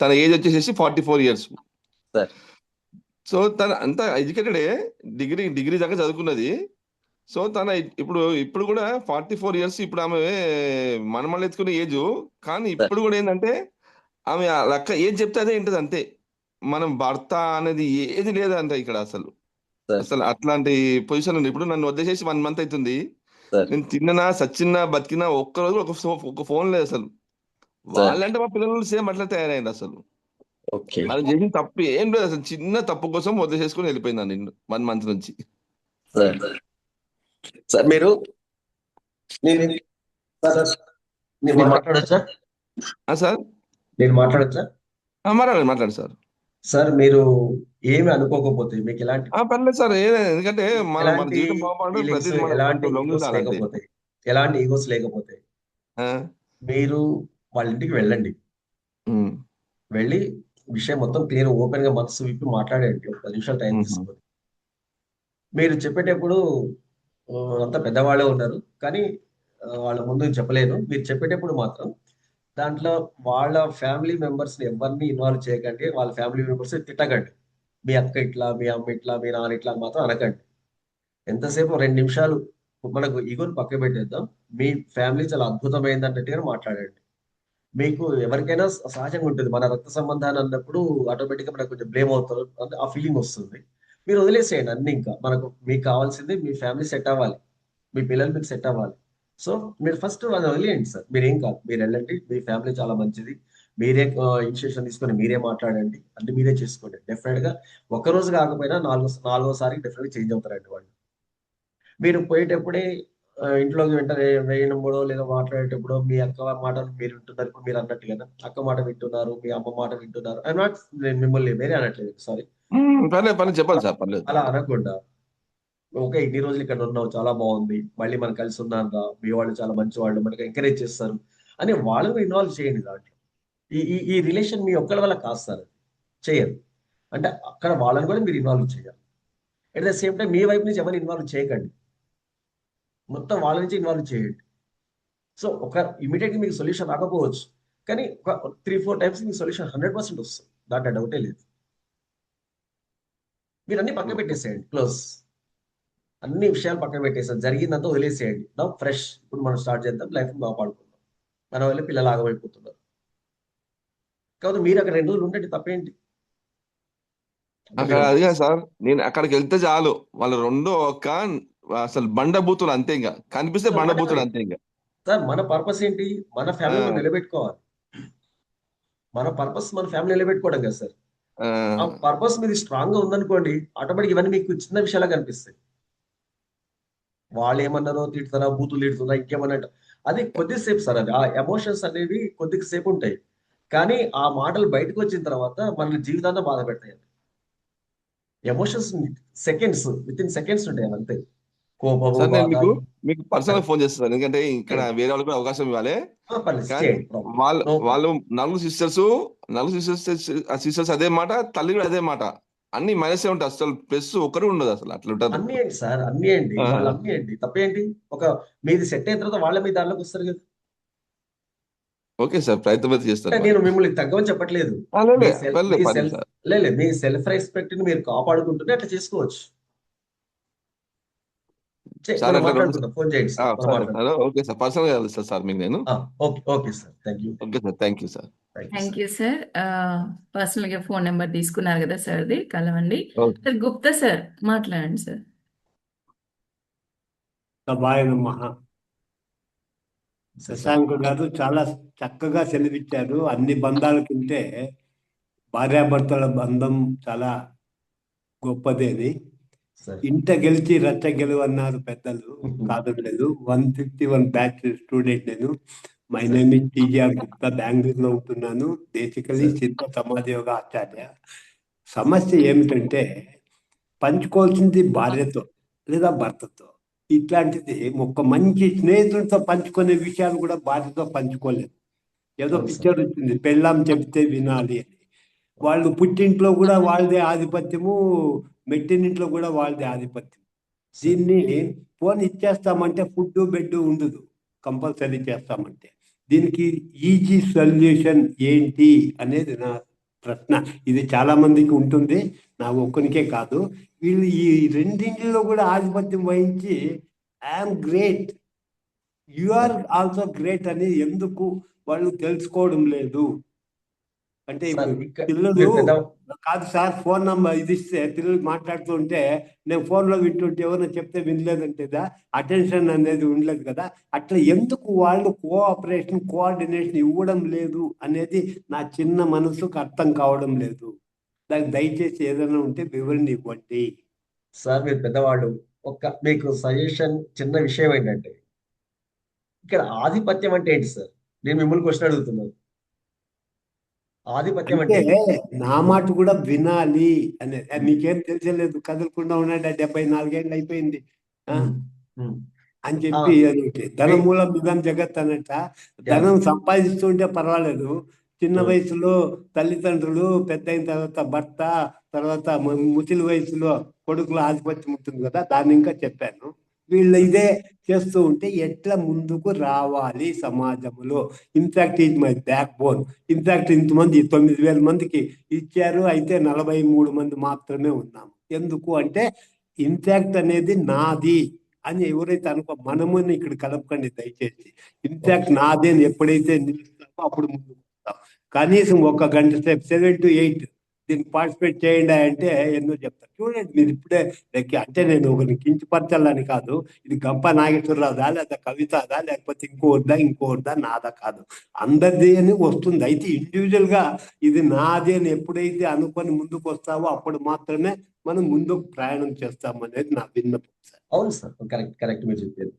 తన ఏజ్ వచ్చేసి 44 ఇయర్స్ సార్. సో తన అంతా ఎడ్యుకేటెడే, డిగ్రీ దాకా చదువుకున్నది. సో తన ఇప్పుడు కూడా 44 ఇయర్స్. ఇప్పుడు ఆమె మనమల్ని ఎత్తుకునే ఏజ్, కానీ ఇప్పుడు కూడా ఏంటంటే ఆమె లెక్క ఏజ్ చెప్తే అదే ఏంటది అంతే. మనం భర్త అనేది ఏది లేదంట ఇక్కడ అసలు. అట్లాంటి పొజిషన్ ఉంది. ఇప్పుడు నన్ను వదిలేసేసి 1 మంత్ అవుతుంది. నేను తిన్ననా సచ్చిన్నా బతికినా ఒక్కరోజు ఒక ఫోన్ లేదు అసలు. వాళ్ళంటే మా పిల్లలు సేమ్ అట్లా తయారైంది అసలు. అది చేసిన తప్పు ఏం లేదు అసలు. చిన్న తప్పు కోసం వదిలేసేసుకుని వెళ్ళిపోయింది నిన్ను 1 మంత్ నుంచి. సార్ మీరు మాట్లాడచ్చా? సార్ నేను మాట్లాడచ్చా? మాట్లాడు సార్. సార్ మీరు ఏమి అనుకోకపోతే మీకు ఎలాంటి పర్లేదు సార్. ఎందుకంటే మన జీవితం బాగుపడడం ఎలాంటి ఈగోస్ లేకపోతే మీరు వాళ్ళ ఇంటికి వెళ్ళండి. వెళ్ళి విషయం మొత్తం క్లియర్ ఓపెన్ గా మనసు విప్పి మాట్లాడండి. ఒక 10 నిమిషాలు టైం తీసుకొని. మీరు చెప్పేటప్పుడు అంత పెద్దవాళ్ళే ఉన్నారు, కానీ వాళ్ళ ముందు చెప్పలేను. మీరు చెప్పేటప్పుడు మాత్రం దాంట్లో వాళ్ళ ఫ్యామిలీ మెంబర్స్ ని ఎవరిని ఇన్వాల్వ్ చేయకండి. వాళ్ళ ఫ్యామిలీ మెంబర్స్ తిట్టకండి. మీ అక్క ఇట్లా, మీ అమ్మ ఇట్లా, మీ నాన్న ఇట్లా మాత్రం అనకండి. ఎంతసేపు 2 నిమిషాలు మనకు ఈగోని పక్క పెట్టేద్దాం. మీ ఫ్యామిలీ చాలా అద్భుతమైంది అన్నట్టుగా మాట్లాడండి. మీకు ఎవరికైనా సహజంగా ఉంటుంది, మన రక్త సంబంధాన్ని అన్నప్పుడు ఆటోమేటిక్గా మనకు కొంచెం బ్లేమ్ అవుతారు, ఆ ఫీలింగ్ వస్తుంది. మీరు వదిలేసేయండి అన్ని. ఇంకా మీకు కావాల్సింది మీ ఫ్యామిలీ సెట్ అవ్వాలి, మీ పిల్లలు మీకు సెట్ అవ్వాలి. సో మీరు ఫస్ట్ అది వదిలేయండి సార్. మీరేం కాదు, మీరు వెళ్ళండి. మీ ఫ్యామిలీ చాలా మంచిది. మీరే ఇనిషియేషన్ తీసుకొని మీరే మాట్లాడండి, అన్ని మీరే చేసుకోండి. డెఫినెట్ గా ఒక్కరోజు కాకపోయినా నాలుగోసారి డెఫినెట్ గా చేంజ్ అవుతారండి వాళ్ళు. మీరు పోయేటప్పుడే ఇంట్లోకి వెంటనే వేయడమో లేదా మాట్లాడేటప్పుడు మీ అక్క మాటలు మీరు వింటున్నారు. ఇప్పుడు మీరు అన్నట్టుగా అక్క మాట వింటున్నారు, మీ అమ్మ మాట వింటున్నారు. ఐ నాట్ మిమ్మల్ని వేరే అనట్లేదు, సారీ. చెప్పాలి సార్, పర్లేదు. అలా అనకుండా ఓకే ఇన్ని రోజులు ఇక్కడ ఉన్నావు, చాలా బాగుంది, మళ్ళీ మనం కలిసి ఉన్నాం రా, మీ వాళ్ళు చాలా మంచి వాళ్ళు, మనకి ఎంకరేజ్ చేస్తారు అని వాళ్ళని ఇన్వాల్వ్ చేయండి దాంట్లో. ఈ రిలేషన్ మీ ఒక్కరి వల్ల కాదు సార్, చేయరు. అంటే అక్కడ వాళ్ళని కూడా మీరు ఇన్వాల్వ్ చేయాలి. అట్ ద సేమ్ టైం మీ వైపు నుంచి ఎవరిని ఇన్వాల్వ్ చేయకండి, మొత్తం వాళ్ళ నుంచి ఇన్వాల్వ్ చేయండి. సో ఇమీడియట్గా మీకు సొల్యూషన్ రాకపోవచ్చు, కానీ ఒక 3-4 టైమ్స్ మీకు సొల్యూషన్ 100% వస్తుంది. దాంట్లో డౌటే లేదు. మీరు అన్ని పక్కన పెట్టేసేయండి, క్లోజ్. అన్ని విషయాలు పక్కన పెట్టేసారు, జరిగిందంతా వదిలేసేయండి. నా ఫ్రెష్ ఇప్పుడు మనం స్టార్ట్ చేద్దాం, లైఫ్ కాపాడుకుందాం. మన వల్ల పిల్లలు ఆగమైపోతున్నారు కాబట్టి మీరు అక్కడ 2 రోజులు ఉండండి, తప్పేంటి? అదిగా సార్, నేను అక్కడికి వెళ్తే చాలు. వాళ్ళు రెండో అసలు బండబూతులు అంతే, ఇంకా కనిపిస్తే బండబూతులు అంతే. ఇంకా సార్ మన పర్పస్ ఏంటి? మన ఆ, ఫ్యామిలీ మనం నిలబెట్టుకోవాలి. మన పర్పస్ మన ఫ్యామిలీ నిలబెట్టుకోవడం కదా సార్. ఆ, ఆ పర్పస్ మీది స్ట్రాంగ్ గా ఉందనుకోండి, ఆటోమేటిక్ ఇవన్నీ మీకు చిన్న విషయాలా కనిపిస్తాయి. వాళ్ళు ఏమన్నారో తిడతారా, బూతులు తిడుతున్నా, ఇంకేమన్నా అది కొద్దిసేపు సార్. అది ఆ ఎమోషన్స్ అనేవి కొద్దిసేపు ఉంటాయి, కానీ ఆ మాటలు బయటకు వచ్చిన తర్వాత మన జీవితాన్ని బాధ పెడతాయి. Emotions seconds, with in seconds ఉంటాయి అంతే. కోపము, సార్ నేను బాధ. మీకు పర్సనల్ ఫోన్ చేస్తాను, ఎందుకంటే ఇక్కడ వేరే వాళ్ళకి కూడా అవకాశం ఇవ్వాలి. పర్లేదు కానీ చేయండి, ప్రాబ్లం వాళ్ళు నో. వాళ్ళు నలుగురు సిస్టర్స్ అదే మాట, తల్లి కూడా అదే మాట, అన్ని మైనసే ఉంటాయి, అసలు ప్లస్ ఒకరు ఉండదు, అసలు అట్లా ఉంటుంది. అన్ని ఏంటి సార్, అన్ని ఏంటి, వాళ్ళు అన్ని ఏంటి, తప్పేంటి? ఒక మీది సెట్ అయిన తర్వాత వాళ్ళ మీ దాంట్లోకి వస్తారు కదా. ఓకే సార్, ప్రయత్నం అయితే చేస్తాను అంటే మరి. నేను మిమ్మల్ని తగ్గమని చెప్పట్లేదు. మీ సెల్ఫ్ మీ పర్లేదు సెల్ఫ్ సార్. లేదు, మీ సెల్ఫ్ రెస్పెక్ట్ ని మీరు కాపాడుకుంటూనే అట్లా చేసుకోవచ్చు. సార్ మనం అట్లా మాట్లాడుకుందాం, ఫోన్ చేయండి సార్, మనం సార్ మాట్లాడుకుందాం. ఓకే సార్, పర్సనల్ గా కలుస్తాను సార్ మీకు నేను. Okay okay sir, thank you. Okay sir, thank you sir. Thank you sir. పర్సనల్గా ఫోన్ నెంబర్ తీసుకున్నారు కదా సార్ది, కలవండి. ఓకే. సార్ గుప్తా సార్ మాట్లాడండి సార్. సభాయ నమః. శశాంక్ గారు చాలా చక్కగా సెలవిచ్చారు. అన్ని బంధాల కంటే భార్యాభర్తల బంధం చాలా గొప్పదేని. సార్ ఇంట గెలిచి రచ్చ గెలువు అన్నారు పెద్దలు, కాదనలేదు. 151 బ్యాచ్ స్టూడెంట్ నేను. My name is TGR Gupta, బెంగళూరులో ఉంటున్నాను. బేసికలీ సిద్ధ సమాజ యోగ ఆచార్య. సమస్య ఏమిటంటే పంచుకోవాల్సింది భార్యతో లేదా భర్తతో. ఇట్లాంటిది ఒక మంచి స్నేహితులతో పంచుకునే విషయాలు కూడా భార్యతో పంచుకోలేదు. ఏదో అవును సార్. పిక్చర్ వచ్చింది, పెళ్ళాం చెప్తే వినాలి అని. వాళ్ళు పుట్టింట్లో కూడా వాళ్ళదే ఆధిపత్యము, మెట్టినింట్లో కూడా వాళ్ళదే ఆధిపత్యం. దీన్ని ఫోన్ ఇచ్చేస్తామంటే ఫుడ్ బెడ్ ఉండదు, కంపల్సరీ చేస్తామంటే. దీనికి ఈజీ సొల్యూషన్ ఏంటి అనేది నా ప్రశ్న. ఇది చాలా మందికి ఉంటుంది, నా ఒక్కనికే కాదు. వీళ్ళు ఈ రెండింటిలో కూడా ఆధిపత్యం వహించి I'm great, you are also great అని ఎందుకు వాళ్ళు తెలుసుకోవడం లేదు? అంటే సార్, ఇప్పుడు పిల్లలు కాదు సార్, ఫోన్ నంబర్ ఇది ఇస్తే పిల్లలు మాట్లాడుతూ ఉంటే నేను ఫోన్లో వింటుంటే ఎవరైనా చెప్తే వినలేదంటేదా, అటెన్షన్ అనేది ఉండలేదు కదా. అట్లా ఎందుకు వాళ్ళు కోఆపరేషన్ కోఆర్డినేషన్ ఇవ్వడం లేదు అనేది నా చిన్న మనసుకు అర్థం కావడం లేదు. దానికి దయచేసి ఏదైనా ఉంటే వివరణ ఇవ్వండి. సార్ మీరు పెద్దవాళ్ళు, మీకు సజెషన్, చిన్న విషయం ఏంటంటే, ఇక్కడ ఆధిపత్యం అంటే ఏంటి సార్? నేను మిమ్మల్ని క్వశ్చన్ అడుగుతున్నాను. ఆధిపత్యం అంటే అంటే ఏంటి? నా మాట కూడా వినాలి అనేది. మీకేం తెలియలేదు, కదలకుండా ఉన్నాడు, 74 ఏళ్ళు అయిపోయింది అని చెప్పి అదొకటి. ధనం మూలం నిధం జగత్ అన్నట్ట. ధనం సంపాదిస్తుంటే పర్వాలేదు, చిన్న వయసులో తల్లిదండ్రులు, పెద్ద అయిన తర్వాత భర్త, తర్వాత ముసలి వయసులో కొడుకుల ఆధిపత్యం ఉంటుంది కదా, దాన్ని ఇంకా చెప్పాను. వీళ్ళు ఇదే చేస్తూ ఉంటే ఎట్లా ముందుకు రావాలి సమాజంలో? In fact is my back bone. In fact ఇంతమంది 9,000 మందికి ఇచ్చారు, అయితే 43 మంది మాత్రమే ఉన్నాము. ఎందుకు అంటే ఇన్ఫాక్ట్ అనేది నాది అని ఎవరైతే మనముని ఇక్కడ కలపకండి దయచేసి. ఇన్ఫాక్ట్ నాది అని ఎప్పుడైతే నిలుస్తామో అప్పుడు ముందుకు వస్తాం. కనీసం 1 గంట సేపు 7 to 8 దీనికి పార్టిసిపేట్ చేయండి అంటే ఎన్నో చెప్తారు. చూడండి మీరు ఇప్పుడే అంటే నేను ఒకరిని కించపరచాలని కాదు, ఇది గంప నాగేశ్వరరావుదా లేదా కవితదా లేకపోతే ఇంకోరిదా నాదా కాదు, అందరిది అని వస్తుంది. అయితే ఇండివిజువల్ గా ఇది నాది అని ఎప్పుడైతే అనుకొని ముందుకు వస్తావో అప్పుడు మాత్రమే మనం ముందుకు ప్రయాణం చేస్తాం అనేది నా విన్నపం సార్. అవును సార్, కరెక్ట్ మీరు చెప్పేది.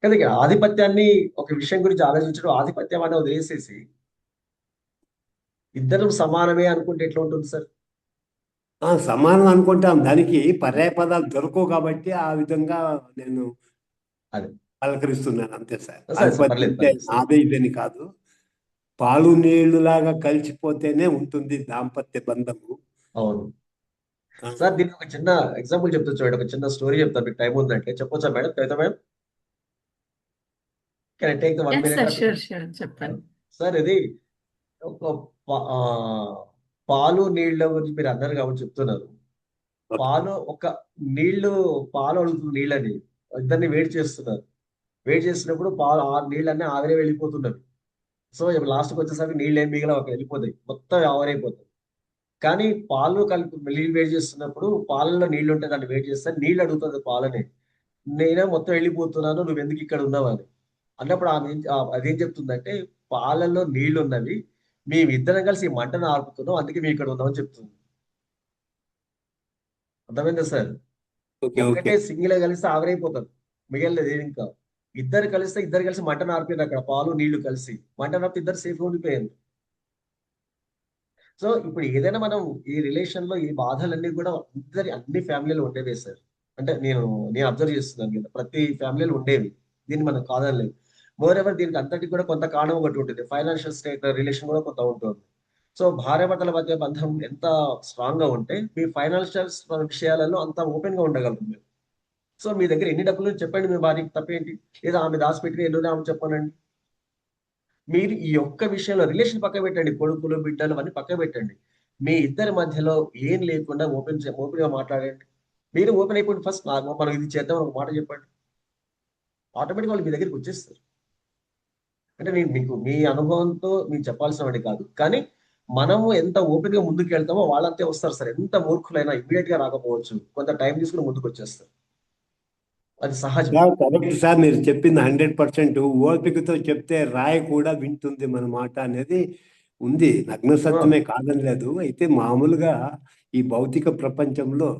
కానీ ఇక్కడ ఆధిపత్యాన్ని, ఒక విషయం గురించి ఆలోచించడం, ఆధిపత్యం అనేది వదిలేసేసి ఇద్దరం సమానమే అనుకుంటే ఎట్లా ఉంటుంది సార్? సమానం అనుకుంటాం, దానికి పర్యాయ పదాలు దొరకవు కాబట్టి ఆ విధంగా నేను అదే పలకరిస్తున్నాను అంతే సార్. పర్లేదు నాదే ఇదని కాదు, పాలు నీళ్లు లాగా కలిసిపోతేనే ఉంటుంది దాంపత్య బంధము. అవును సార్. దీనికి ఒక చిన్న ఎగ్జాంపుల్ చెప్తా చూడండి, ఒక చిన్న స్టోరీ చెప్తాను, మీకు టైం ఉందంటే చెప్పొచ్చా madam? Kavitha madam, can I take 1 minute? చెప్పండి సార్, ఇది ఒక పాలు నీళ్ళ గురించి మీరు అన్నారు కాబట్టి చెప్తున్నారు. పాలు అడుగుతుంది నీళ్ళని, ఇద్దరిని వేడి చేస్తున్నారు. వేడి చేసినప్పుడు ఆ నీళ్ళన్నీ ఆవిరే వెళ్ళిపోతున్నవి. సో లాస్ట్కి వచ్చేసరికి నీళ్ళు ఏం మిగిలిన వెళ్ళిపోతాయి, మొత్తం ఆవిరైపోతాయి. కానీ పాలు కలిపి నీళ్ళు వేడి చేస్తున్నప్పుడు పాలలో నీళ్ళు ఉంటే దాన్ని వేడి చేస్తే నీళ్ళు అడుగుతుంది పాలని, నేనే మొత్తం వెళ్ళిపోతున్నాను, నువ్వు ఎందుకు ఇక్కడ ఉన్నావు అని. అన్నప్పుడు అదేం చెప్తుందంటే పాలల్లో నీళ్లు ఉన్నవి, మేమిద్దరం కలిసి ఈ మంటను ఆర్పుతున్నాం, అందుకే మేము ఇక్కడ ఉన్నామని చెప్తుంది. అర్థమైందా సార్? ఓకే ఓకే ఒక్కటే సింగిల్ కలిస్తే ఆవిరైపోతారు, మిగలలేదు ఏం ఇంకా. ఇద్దరు కలిస్తే ఇద్దరు కలిసి మంటను ఆర్పారు, అక్కడ పాలు నీళ్లు కలిసి మంటను ఆర్పి ఇద్దరు సేఫ్ ఉండిపోయారు. సో ఇప్పుడు ఏదైనా మనం ఈ రిలేషన్ లో ఈ బాధలన్నీ కూడా అన్ని ఫ్యామిలీలో ఉండేవే సార్. అంటే నేను అబ్జర్వ్ చేస్తున్నాను కదా, ప్రతి ఫ్యామిలీలో ఉండేవి, దీన్ని మనం కాదనలేదు. మోర్ ఎవర్ దీనికి అంతటికి కూడా కొంత కారణం ఒకటి ఉంటుంది, ఫైనాన్షియల్ స్టేట్ రిలేషన్ కూడా కొంత ఉంటుంది. సో భార్యాభర్తల మధ్య బంధం ఎంత స్ట్రాంగ్ గా ఉంటే మీ ఫైనాన్షియల్ విషయాలలో అంత ఓపెన్ గా ఉండగలరు మీరు. సో మీ దగ్గర ఎన్ని డబ్బులు చెప్పండి, మీ భార్యకి తప్పేంటి, లేదా ఆమె దాచిపెట్టి ఎన్నో ఆమె చెప్పానండి. మీరు ఈ ఒక్క విషయంలో రిలేషన్ పక్క పెట్టండి, కొడుకులు బిడ్డలు అవన్నీ పక్క పెట్టండి. మీ ఇద్దరి మధ్యలో ఏం లేకుండా ఓపెన్ గా మాట్లాడండి. మీరు ఓపెన్ అయిపోయింది ఫస్ట్, మనం ఇది చేద్దాం ఒక మాట చెప్పండి, ఆటోమేటిక్ వాళ్ళు మీ దగ్గరికి వచ్చేస్తారు. అంటే నేను మీకు మీ అనుభవంతో మీకు చెప్పాల్సిన వాడి కాదు, కానీ మనము ఎంత ఓపెన్ గా ముందుకు వెళ్తామో వాళ్ళంతే వస్తారు సార్. ఎంత మూర్ఖులైనా ఇమీడియట్ గా రాకపోవచ్చు, కొంత టైం తీసుకుని ముందుకు వచ్చేస్తారు, అది సహజం. కరెక్ట్ సార్, మీరు చెప్పింది 100%. ఓపికతో చెప్తే రాయి కూడా వింటుంది మన మాట అనేది ఉంది, నగ్న సత్యమే, కాదని లేదు. అయితే మామూలుగా ఈ భౌతిక ప్రపంచంలో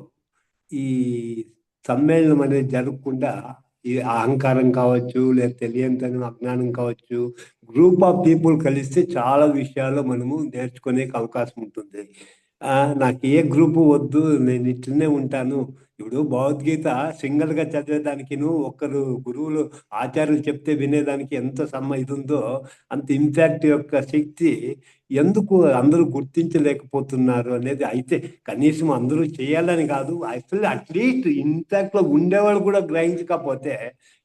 ఈ సమ్మేళనం అనేది జరగకుండా ఈ అహంకారం కావచ్చు, లేదా తెలియనితనం, అజ్ఞానం కావచ్చు, గ్రూప్ ఆఫ్ పీపుల్ కలిస్తే చాలా విషయాలు మనము నేర్చుకునే అవకాశం ఉంటుంది. నాకు ఏ గ్రూపు వద్దు, నేను ఇట్లనే ఉంటాను. ఇప్పుడు భగవద్గీత సింగిల్ గా చదివేదానికి ఒక్కరు గురువులు ఆచార్యులు చెప్తే వినేదానికి ఎంత ఇది ఉందో, అంత ఇంపాక్ట్ యొక్క శక్తి ఎందుకు అందరూ గుర్తించలేకపోతున్నారు అనేది. అయితే కనీసం అందరూ చేయాలని కాదు, యాక్చువల్లీ అట్లీస్ట్ ఇంపాక్ట్ లో ఉండేవాళ్ళు కూడా గ్రహించకపోతే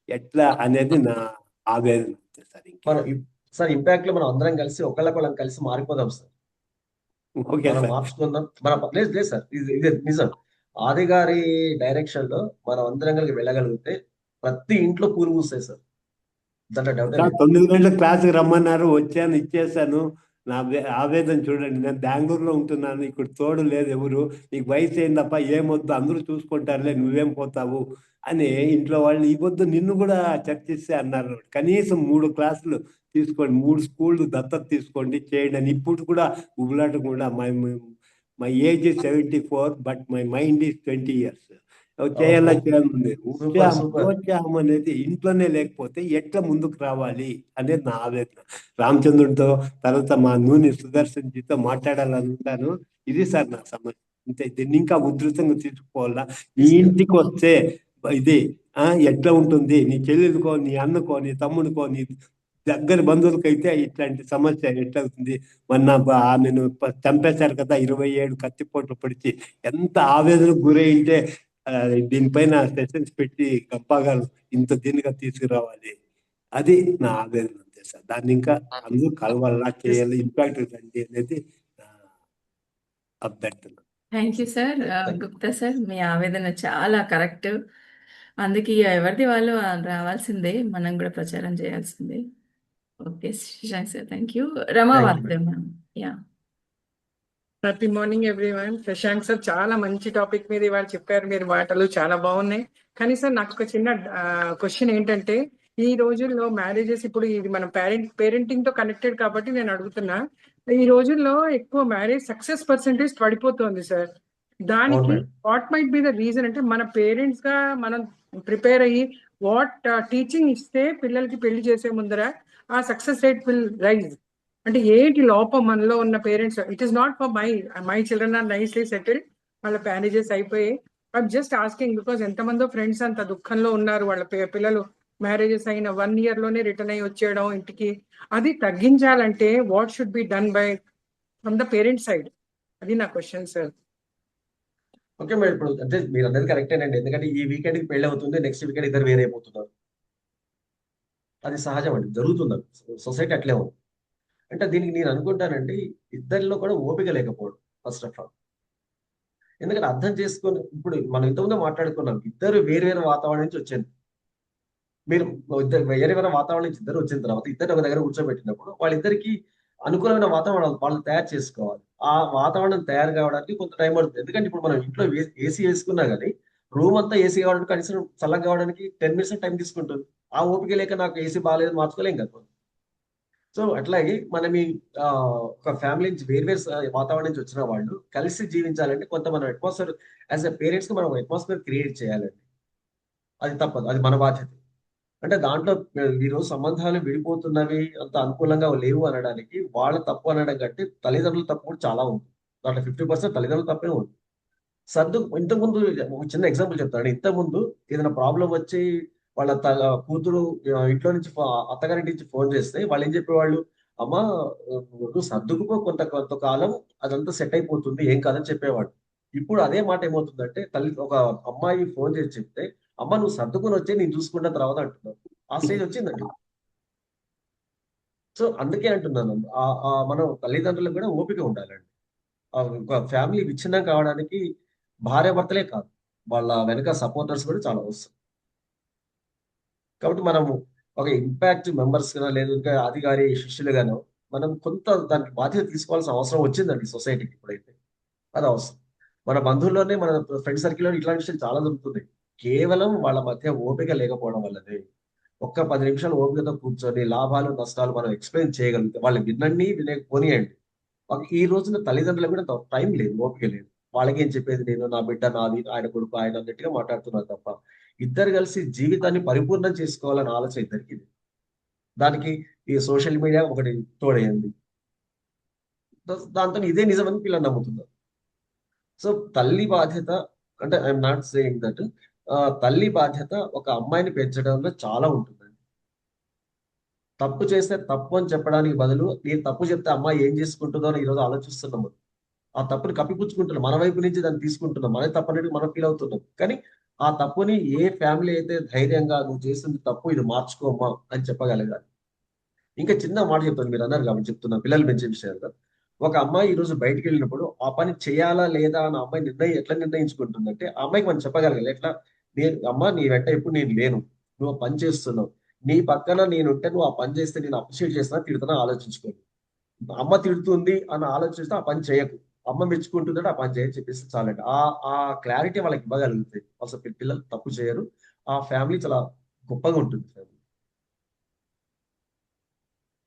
ఎట్లా అనేది నా ఆవేదన సార్. మనం సార్ ఇంపాక్ట్ లో మనం అందరం కలిసి ఒకళ్ళకొళ్ళం కలిసి మారిపోదాం సార్. ఓకే మనం సార్. మార్చుకుందాం. లేదు సార్, ఇది నిజం. ఆది గారి డైరెక్షన్ లో మనం అందరం కలిసి వెళ్ళగలిగితే ప్రతి ఇంట్లో పూలు పూస్తాయి సార్, దాంట్లో డౌట్ లేదు. 9 గంటల క్లాస్కి రమ్మన్నారు, వచ్చాను, ఇచ్చేసాను. నా ఆవేదన చూడండి, నేను బెంగళూరులో ఉంటున్నాను, ఇక్కడ తోడు లేదు ఎవరు, నీకు వయసు ఏందప్ప, ఏమొద్దు, అందరూ చూసుకుంటారులే, నువ్వేం పోతావు అని ఇంట్లో వాళ్ళు ఈ పొద్దు నిన్ను కూడా చర్చిస్తే అన్నారు. కనీసం 3 క్లాసులు తీసుకోండి, 3 స్కూళ్ళు దత్తత తీసుకోండి, చేయండి అని. ఇప్పుడు కూడా ఉబులాట కూడా my age is 74 but my mind is 20 years. చేయాలని ప్రోత్సాహం అనేది ఇంట్లోనే లేకపోతే ఎట్లా ముందుకు రావాలి అనేది నా ఆవేదన. రామచంద్రుడితో తర్వాత మా నూనె సుదర్శన్జీతో మాట్లాడాలనుకుంటాను. ఇది సార్ నా సమస్య. అంతే, దీన్ని ఇంకా ఉధృతంగా తీసుకుపోవాలా. నీ ఇంటికి వస్తే ఇది ఎట్లా ఉంటుంది, నీ చెల్లెలకో, నీ అన్నకో, నీ తమ్ముడికో, నీ దగ్గర బంధువులకైతే ఇట్లాంటి సమస్య ఎట్లవుతుంది. మొన్న ఆమెను చంపేశారు కదా, 27 కత్తిపోట్లు పొడిచి, ఎంత ఆవేదనకు గురైంటే దీనిపైన సెషన్స్ పెట్టి గంపాగారు ఇంత దీనిగా తీసుకురావాలి, అది నా ఆవేదన అంతే సార్. దాన్ని ఇంకా అందరూ కలవాలా, చేయాలి, ఇంపాక్ట్ రండి అనేది అభ్యర్థన. Thank you sir. Gupta sir, మీ ఆవేదన చాలా కరెక్ట్. అందుకే ఎవరిది వాళ్ళు రావాల్సిందే, మనం కూడా ప్రచారం చేయాల్సిందే. Okay Shashank sir, thank you. Rama వార్త మ్యామ్. యా, ప్రతి మార్నింగ్ ఎవ్రీవన్. శశాంక్ సార్ చాలా మంచి టాపిక్ మీద ఇవాళ చెప్పారు, మీరు మాటలు చాలా బాగున్నాయి. కానీ సార్ నాకు ఒక చిన్న క్వశ్చన్ ఏంటంటే, ఈ రోజుల్లో మ్యారేజెస్, ఇప్పుడు ఇది మన పేరెంటింగ్ తో కనెక్టెడ్ కాబట్టి నేను అడుగుతున్నా, ఈ రోజుల్లో ఎక్కువ మ్యారేజ్ సక్సెస్ పర్సెంటేజ్ పడిపోతుంది సార్. దానికి what might be the reason అంటే, మన పేరెంట్స్ గా మనం ప్రిపేర్ అయ్యి వాట్ టీచింగ్ ఇస్తే పిల్లలకి పెళ్లి చేసే ముందర ఆ సక్సెస్ రేట్ విల్ రైజ్. అంటే ఏంటి లోపం మనలో ఉన్న parents? It is not for my children are nicely settled, వాళ్ళ మ్యారేజెస్ అయిపోయి. ఐఎమ్ జస్ట్ ఆస్కింగ్ బికాస్ ఎంతమందో ఫ్రెండ్స్ అంత దుఃఖంలో ఉన్నారు, వాళ్ళ పిల్లలు మ్యారేజెస్ అయిన 1 year లోనే రిటర్న్ అయ్యి వచ్చేయడం ఇంటికి. అది తగ్గించాలంటే what should be done buy from the parent side? అది నా క్వశ్చన్ సార్. ఓకే మేడం, ఇప్పుడు అంటే మీరు అన్నది కరెక్టేనండి. ఎందుకంటే ఈ వీకెండ్ కి పెళ్లి అవుతుంది, నెక్స్ట్ వీకెండ్ ఇద్దరు వేరైపోతున్నారు, అది సహజం అండి, జరుగుతుంది. సొసైటీ అట్లే ఉంది. అంటే దీనికి నేను అనుకుంటానండి, ఇద్దరిలో కూడా ఓపిక లేకపోవడం ఫస్ట్ ఆఫ్ ఆల్. ఎందుకంటే అర్థం చేసుకొని, ఇప్పుడు మనం ఇంతకుముందు మాట్లాడుకున్నాం, ఇద్దరు వేరే వాతావరణం నుంచి వచ్చింది. మీరు ఇద్దరు వేరే వాతావరణం నుంచి ఇద్దరు వచ్చిన తర్వాత ఇద్దరు ఒక దగ్గర కూర్చోబెట్టినప్పుడు వాళ్ళిద్దరికి అనుకూలమైన వాతావరణం వాళ్ళు తయారు చేసుకోవాలి. ఆ వాతావరణం తయారు కావడానికి కొంత టైం పడుతుంది. ఎందుకంటే ఇప్పుడు మనం ఇంట్లో ఏసీ వేసుకున్నా కానీ రూమ్ అంతా ఏసీ కావడానికి కనీసం చల్లగా కావడానికి 10 మినిట్స్ టైం తీసుకుంటుంది. ఆ ఓపిక లేక నాకు ఏసీ బాగాలేదు మార్చుకోలేం కదా. సో అట్లాగే మనం ఈ ఒక ఫ్యామిలీ నుంచి వేరు వాతావరణం నుంచి వచ్చిన వాళ్ళు కలిసి జీవించాలంటే కొంత మనం అట్మాస్ఫియర్ యాజ్ ఎ పేరెంట్స్ కి మనం అట్మాస్ఫియర్ క్రియేట్ చేయాలండి. అది తప్పదు, అది మన బాధ్యత. అంటే దాంట్లో ఈరోజు సంబంధాలు విడిపోతున్నవి అంత అనుకూలంగా లేవు అనడానికి వాళ్ళ తప్పు అనడం కంటే తల్లిదండ్రుల తప్పు కూడా చాలా ఉంది. దాంట్లో 50% తల్లిదండ్రుల తప్పే ఉంది. ఇంతకుముందు ఒక చిన్న ఎగ్జాంపుల్ చెప్తాను. ఇంతకుముందు ఏదైనా ప్రాబ్లం వచ్చి వాళ్ళ కూతురు ఇంట్లో నుంచి అత్తగారింటి నుంచి ఫోన్ చేస్తే వాళ్ళు ఏం చెప్పేవాళ్ళు, అమ్మా నువ్వు సర్దుకుపో, కొంతకాలం అదంతా సెట్ అయిపోతుంది, ఏం కాదని చెప్పేవాడు. ఇప్పుడు అదే మాట ఏమవుతుందంటే ఒక అమ్మాయి ఫోన్ చేసి చెప్తే, అమ్మ నువ్వు సర్దుకుని వచ్చే నేను చూసుకున్న తర్వాత అంటున్నారు. ఆ స్టేజ్ వచ్చిందండి. సో అందుకే అంటున్నాను, మనం తల్లిదండ్రులకు కూడా ఓపిక ఉండాలండి. ఒక ఫ్యామిలీ విచ్ఛిన్నం కావడానికి భార్యాభర్తలే కాదు, వాళ్ళ వెనక సపోర్టర్స్ కూడా చాలా అవసరం. కాబట్టి మనము ఒక ఇంపాక్ట్ మెంబర్స్ గా లేదు ఇంకా అధికారి శిష్యులుగానో మనం కొంత దానికి బాధ్యత తీసుకోవాల్సిన అవసరం వచ్చిందండి సొసైటీకి ఇప్పుడైతే. అది అవసరం. మన బంధువుల్లోనే, మన ఫ్రెండ్ సర్కిల్లో ఇట్లాంటి విషయాలు చాలా జరుగుతున్నాయి. కేవలం వాళ్ళ మధ్య ఓపిక లేకపోవడం వల్లనే. ఒక్క 10 నిమిషాలు ఓపికతో కూర్చొని లాభాలు నష్టాలు మనం ఎక్స్ప్లెయిన్ చేయగలిగితే వాళ్ళు వినకపోనియండి. ఈ రోజున తల్లిదండ్రులకు కూడా టైం లేదు, ఓపిక లేదు. వాళ్ళకేం చెప్పేది, నేను నా బిడ్డ నాది, ఆయన కొడుకు ఆయన అన్నట్టుగా మాట్లాడుతున్నారు తప్ప ఇద్దరు కలిసి జీవితాన్ని పరిపూర్ణం చేసుకోవాలని ఆలోచన ఇద్దరికి లేదు. దానికి ఈ సోషల్ మీడియా ఒకటి తోడైంది. దాంతో ఇదే నిజమని పిల్లలు నమ్ముతున్నారు. సో తల్లి బాధ్యత, అంటే ఐఎమ్ నాట్ సేయింగ్ దట్ తల్లి బాధ్యత ఒక అమ్మాయిని పెంచడంలో చాలా ఉంటుందండి. తప్పు చేస్తే తప్పు అని చెప్పడానికి బదులు నేను తప్పు చెప్తే అమ్మాయి ఏం చేసుకుంటుందో అని ఈరోజు ఆలోచిస్తున్నాము. ఆ తప్పుని కప్పిపుచ్చుకుంటున్నాం, మన వైపు నుంచి దాన్ని తీసుకుంటున్నాం, మన తప్పు అనేది మనం ఫీల్ అవుతున్నాం. కానీ ఆ తప్పుని ఏ ఫ్యామిలీ అయితే ధైర్యంగా నువ్వు చేసింది తప్పు, ఇది మార్చుకోమ్మా అని చెప్పగలగాలి. ఇంకా చిన్న మాట చెప్తాను, మీరు అన్నారు కాబట్టి చెప్తున్నా, పిల్లలు పెంచే విషయాలు. ఒక అమ్మాయి ఈ రోజు బయటికి వెళ్ళినప్పుడు ఆ పని చేయాలా లేదా అని అమ్మాయి ఎట్లా నిర్ణయించుకుంటుందంటే, ఆ అమ్మాయికి మనం చెప్పగలగాలి ఎట్లా, అమ్మ నీ వెంట ఎప్పుడు నేను లేను, నువ్వు పని చేస్తున్నావు, నీ పక్కన నేనుంటే నువ్వు ఆ పని చేస్తే నేను అప్రిషియేట్ చేస్తున్నా తిడుతున్నా ఆలోచించుకోండి. అమ్మ తిడుతుంది అని ఆలోచిస్తే ఆ పని చేయకు, అమ్మ మెచ్చుకుంటుందంటే ఆ పని చేయని చెప్పేసి చాలండి. ఆ క్లారిటీ వాళ్ళకి ఇవ్వగలుగుతాయి. అసలు పిల్లలు తప్పు చేయరు, ఆ ఫ్యామిలీ చాలా గొప్పగా ఉంటుంది.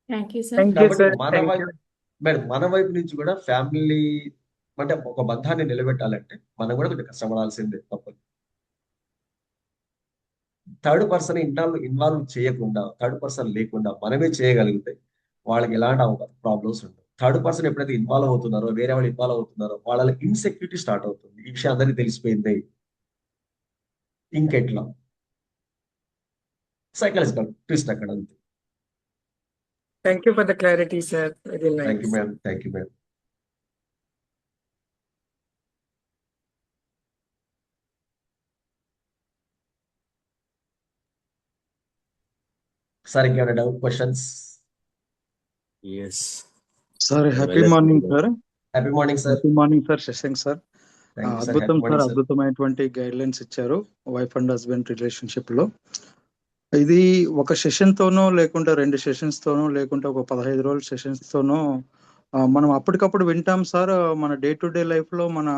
Thank you sir. Thank you కాబట్టి సార్. Thank you. మన వైపు నుంచి కూడా ఫ్యామిలీ అంటే ఒక బంధాన్ని నిలబెట్టాలంటే మనం కూడా కొంచెం కష్టపడాల్సిందే, తప్పదు. థర్డ్ పర్సన్ ఇన్వాల్వ్ చేయకుండా, థర్డ్ పర్సన్ లేకుండా మనమే చేయగలిగితే వాళ్ళకి ఎలాంటి ప్రాబ్లమ్స్ ఉండవు. థర్డ్ పర్సన్ ఎప్పుడైతే ఇన్వాల్వ్ అవుతున్నారో, వేరే వాళ్ళు ఇన్వాల్వ్ అవుతున్నారో వాళ్ళకి ఇన్సెక్యూరిటీ స్టార్ట్ అవుతుంది. ఈ విషయం అందరికీ తెలిసిపోయింది. ఇంకెట్లా సైకలాజికల్ ట్విస్ట్ అక్కడ అంతే. Thank you for the clarity sir. Very thank you nice. Madam, thank you madam. Sir ఇంకేమైనా doubt, questions? Yes sir happy morning sir. Happy morning sir. Happy morning sir Shashank sir. Thank you sir. అద్భుతం happy sir, morning sir. అద్భుతమైనటువంటి guidelines ఇచ్చారు wife and husband relationship లో. ఇది ఒక session తోనో లేకుంటే 2 sessions తోనో లేకుంటే ఒక 15 రోజుల సెషన్స్ తోనో మనం అప్పటికప్పుడు వింటాం సార్. మన డే టు డే లైఫ్ లో మన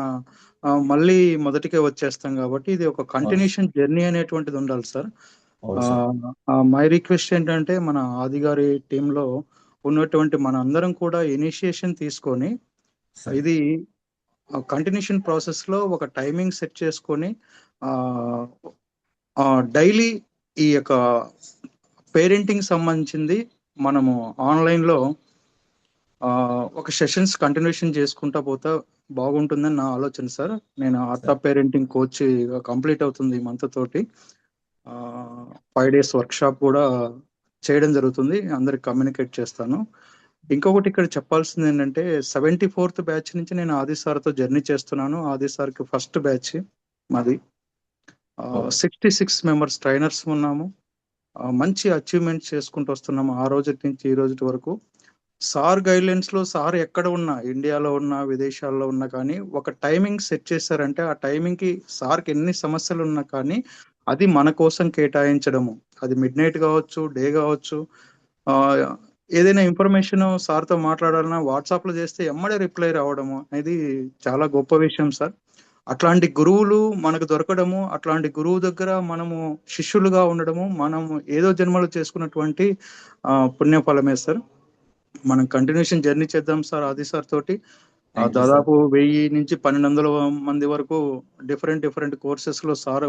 మళ్ళీ మొదటికే వచ్చేస్తాం కాబట్టి ఇది ఒక కంటిన్యూషన్ జర్నీ అనేటువంటిది ఉండాలి సార్. అవును సార్. మై రిక్వెస్ట్ ఏంటంటే మన ఆది గారి టీంలో ఉన్నటువంటి మన అందరం కూడా ఇనిషియేషన్ తీసుకొని సార్. ఇది కంటిన్యూషన్ ప్రాసెస్ లో ఒక టైమింగ్ సెట్ చేసుకొని డైలీ ఈ యొక్క పేరెంటింగ్ సంబంధించింది మనము ఆన్లైన్ లో ఒక సెషన్స్ కంటిన్యూషన్ చేసుకుంటా పోతా బాగుంటుందని నా ఆలోచన సార్. నేను ఆర్తా పేరెంటింగ్ కోచ్ కంప్లీట్ అవుతుంది ఈ మంత్ తోటి. 5 days వర్క్షాప్ కూడా చేయడం జరుగుతుంది, అందరికి కమ్యూనికేట్ చేస్తాను. ఇంకొకటి ఇక్కడ చెప్పాల్సింది ఏంటంటే 74th బ్యాచ్ నుంచి నేను ఆది సార్తో జర్నీ చేస్తున్నాను. ఆది సార్కి ఫస్ట్ బ్యాచ్ మాది. 66 మెంబర్స్ ట్రైనర్స్ ఉన్నాము. మంచి అచీవ్మెంట్స్ చేసుకుంటూ వస్తున్నాము ఆ రోజు నుంచి ఈ రోజు వరకు. సార్ గైడ్లైన్స్ లో సార్ ఎక్కడ ఉన్నా, ఇండియాలో ఉన్నా విదేశాల్లో ఉన్నా కానీ ఒక టైమింగ్ సెట్ చేశారంటే ఆ టైమింగ్ కి సార్కి ఎన్ని సమస్యలు ఉన్నా కానీ అది మన కోసం కేటాయించడము, అది మిడ్ నైట్ కావచ్చు, డే కావచ్చు. ఏదైనా ఇన్ఫర్మేషన్ సార్తో మాట్లాడాలన్నా వాట్సాప్ లో చేస్తే ఎమ్మడే రిప్లై రావడము అనేది చాలా గొప్ప విషయం సార్. అట్లాంటి గురువులు మనకు దొరకడము, అట్లాంటి గురువు దగ్గర మనము శిష్యులుగా ఉండడము, మనము ఏదో జన్మలో చేసుకున్నటువంటి పుణ్యఫలమే సార్. మనం కంటిన్యూషన్ జర్నీ చేద్దాం సార్ ఆది సార్ తోటి. Thank you sir. దాదాపు 1000 నుంచి 1200 మంది వరకు డిఫరెంట్ కోర్సెస్ లో సార్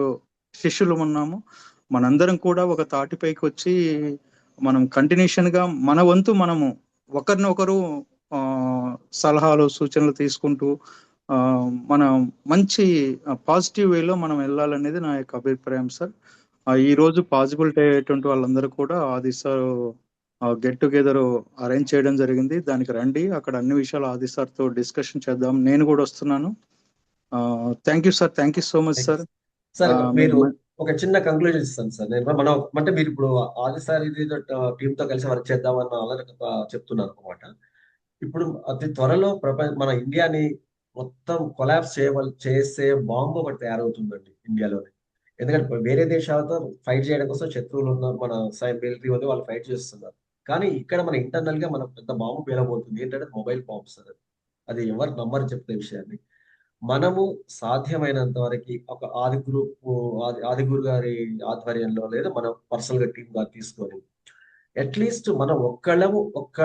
శిష్యులు ఉన్నాము. మనందరం కూడా ఒక తాటిపైకి వచ్చి మనం కంటిన్యూషన్ గా మన వంతు మనము ఒకరినొకరు సలహాలు సూచనలు తీసుకుంటూ మన మంచి పాజిటివ్ వేలో మనం వెళ్ళాలనేది నా యొక్క అభిప్రాయం సార్. ఈ రోజు పాసిబిలిటీ అయ్యేటువంటి వాళ్ళందరూ కూడా ఆది సార్ గెట్ టుగెదర్ అరేంజ్ చేయడం జరిగింది. దానికి రండి, అక్కడ అన్ని విషయాలు ఆది సార్ తో డిస్కషన్ చేద్దాం. నేను కూడా వస్తున్నాను. Thank you sir, thank you so much sir. Sir మీరు ఒక చిన్న కంక్లూజన్ ఇస్తాను సార్. నేను మనం అంటే మీరు ఇప్పుడు ఆది సార్ ఇది టీమ్ తో కలిసి వర్క్ చేద్దామన్న ఆలోచన చెప్తున్నారు అనమాట. ఇప్పుడు అతి త్వరలో మన ఇండియాని మొత్తం కొలాప్స్ చేసే బాంబు ఒకటి తయారవుతుందండి ఇండియాలోనే. ఎందుకంటే వేరే దేశాలతో ఫైట్ చేయడం కోసం శత్రువులు ఉన్నారు, మన మిలిటరీ ఉంది, వాళ్ళు ఫైట్ చేస్తున్నారు. కానీ ఇక్కడ మన ఇంటర్నల్ గా మన పెద్ద బాంబు పేలబోతుంది. ఏంటంటే మొబైల్ బాంబ్ సార్. అది ఎవరు నమ్మరు చెప్తే విషయాన్ని. మనము సాధ్యమైనంత వరకు ఒక ఆదిగురు గారి ఆధ్వర్యంలో లేదా మనం పర్సనల్ గా టీమ్ గా తీసుకొని అట్లీస్ట్ మనం ఒక్క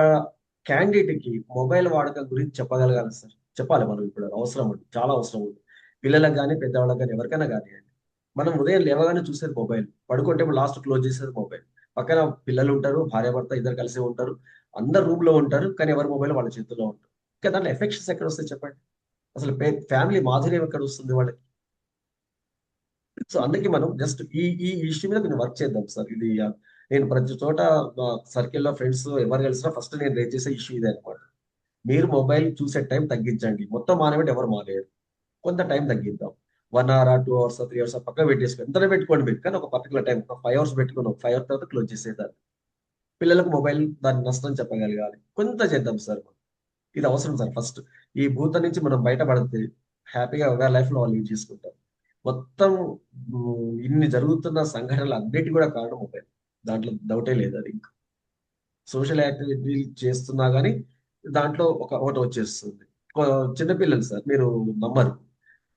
క్యాండిడేట్ కి మొబైల్ వాడకం గురించి చెప్పగలగాలి సార్. చెప్పాలి మనం. ఇప్పుడు అవసరం ఉంది, చాలా అవసరం ఉంది. పిల్లలకు కానీ పెద్దవాళ్ళకి కానీ ఎవరికైనా కానివ్వండి. మనం ఉదయం లేవగానే చూసేది మొబైల్, పడుకుంటే లాస్ట్ క్లోజ్ చేసేది మొబైల్. పక్కన పిల్లలు ఉంటారు, భార్యాభర్త ఇద్దరు కలిసి ఉంటారు, అందరు రూమ్ లో ఉంటారు, కానీ ఎవరి మొబైల్ వాళ్ళ చేతిలో ఉంటారు. ఇంకా దాంట్లో ఎఫెక్షన్స్ ఎక్కడ వస్తాయి చెప్పండి? అసలు ఫ్యామిలీ మాధుర్యం ఎక్కడ వస్తుంది వాళ్ళకి? సో అందుకే మనం జస్ట్ ఈ ఇష్యూ మీద కొంచెం వర్క్ చేద్దాం సార్. ఇది నేను ప్రతి చోట సర్కిల్లో ఫ్రెండ్స్ ఎవరు కలిసినా ఫస్ట్ నేను రేజ్ చేసే ఇష్యూ ఇదే అనమాట. మీరు మొబైల్ చూసే టైం తగ్గించండి. మొత్తం మానేబట్టి ఎవరు మానేయరు, కొంత టైం తగ్గిద్దాం. 1 hour 2 hours 3 hours పక్కన పెట్టేసుకోండి. ఎంతనే పెట్టుకోండి మీరు, కానీ ఒక పర్టికులర్ టైం, ఒక 5 hours పెట్టుకుని ఒక 5 hours తర్వాత క్లోజ్ చేసేదాన్ని. పిల్లలకు మొబైల్ దాని నష్టం చెప్పగలగాలి. కొంత చేద్దాం సార్. ఇది అవసరం సార్. ఫస్ట్ ఈ భూతం నుంచి మనం బయటపడితే హ్యాపీగా ఒక లైఫ్ లో వాళ్ళు లీడ్ చేసుకుంటాం. మొత్తం ఇన్ని జరుగుతున్న సంఘటనలు అన్నిటి కూడా కారణం మొబైల్, దాంట్లో డౌటే లేదు. అది ఇంకా సోషల్ యాక్టివిటీ చేస్తున్నా కానీ దాంట్లో ఒకటి వచ్చేస్తుంది. చిన్నపిల్లలు సార్, మీరు నమ్మరు,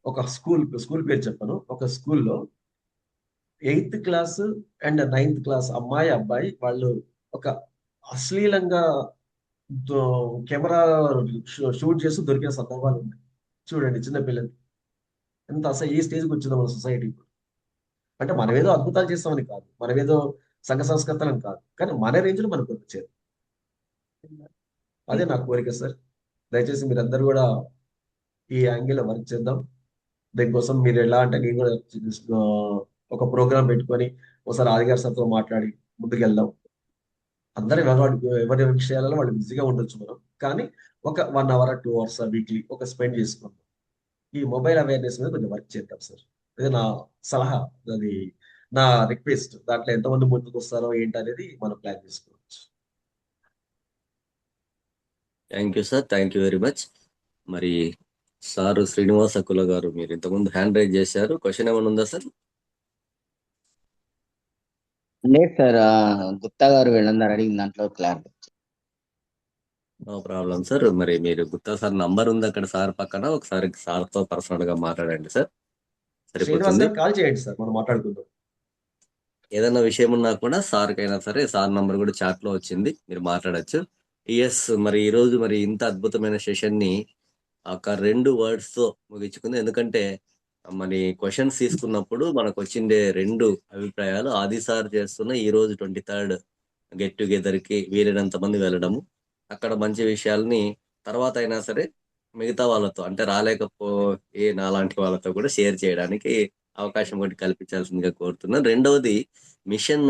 ఒక స్కూల్ పేరు చెప్పను. ఒక స్కూల్లో 8th class and 9th class అమ్మాయి అబ్బాయి వాళ్ళు ఒక అశ్లీలంగా కెమెరా షూట్ చేస్తూ దొరికిన సందర్భాలు ఉన్నాయి. చూడండి చిన్నపిల్లలు ఎంత అసలు ఏ స్టేజ్కి వచ్చిందో మన సొసైటీ. అంటే మనమేదో అద్భుతాలు చేస్తామని కాదు, మనమేదో సంఘ సంస్కృతులని కాదు, కానీ మన రేంజ్లో మనకు వచ్చేది. అదే నా కోరిక సార్. దయచేసి మీరందరూ కూడా ఈ యాంగిల్లో వర్క్ చేద్దాం. దీనికోసం మీరు ఎలా అంటే నేను కూడా ఒక ప్రోగ్రామ్ పెట్టుకొని ఒకసారి ఆదిగారి సార్తో మాట్లాడి ముందుకెళ్దాం. అందరూ ఎవరి విషయాలలో వాళ్ళు బిజీగా ఉండొచ్చు మనం, కానీ ఒక 1 hour 2 hours వీక్లీ ఒక స్పెండ్ చేసుకుందాం. ఈ మొబైల్ అవేర్నెస్ మీద కొంచెం వర్క్ చేద్దాం సార్. ఇది నా సలహా, అది నా రిక్వెస్ట్. దాంట్లో ఎంతమంది ముందుకు వస్తారో ఏంటి అనేది మనం ప్లాన్ చేసుకోవచ్చు. Thank you sir, thank you very much. మరి సార్ శ్రీనివాస్ అకుల గారు, మీరు ఇంతకుముందు హ్యాండ్ రైజ్ చేశారు. క్వశ్చన్ ఏమైనా ఉందా సార్? లేదు సార్, గుప్తా గారు వీళ్ళందరూ అడిగిన దాంట్లో క్లారిటీ. No problem sir. మరి మీరు గుప్తా సార్ నంబర్ ఉంది అక్కడ సార్ పక్కన, ఒకసారి సార్తో పర్సనల్ గా మాట్లాడండి సార్, శ్రీనివాస్ సరిపోతుంది. గారు కాల్ చేయండి సార్, మనం మాట్లాడుకుందాం. ఏదైనా విషయం ఉన్నా కూడా సార్కైనా సరే, సార్ నంబర్ కూడా చాట్ లో వచ్చింది, మీరు మాట్లాడచ్చు. ఎస్, మరి ఈ రోజు మరి ఇంత అద్భుతమైన సెషన్ ని ఒక 2 words తో ముగించుకుంది. ఎందుకంటే మరి క్వశ్చన్స్ తీసుకున్నప్పుడు మనకు వచ్చిండే 2 అభిప్రాయాలు. ఆది సార్ చేస్తున్న ఈ రోజు 23rd గెట్ టుగెదర్ కి వీలైనంత మంది వెళ్ళడము, అక్కడ మంచి విషయాల్ని తర్వాత అయినా సరే మిగతా వాళ్ళతో, అంటే రాలేకపోయే నాలాంటి వాళ్ళతో కూడా షేర్ చేయడానికి అవకాశం ఒకటి కల్పించాల్సిందిగా కోరుతున్నాను. రెండవది, మిషన్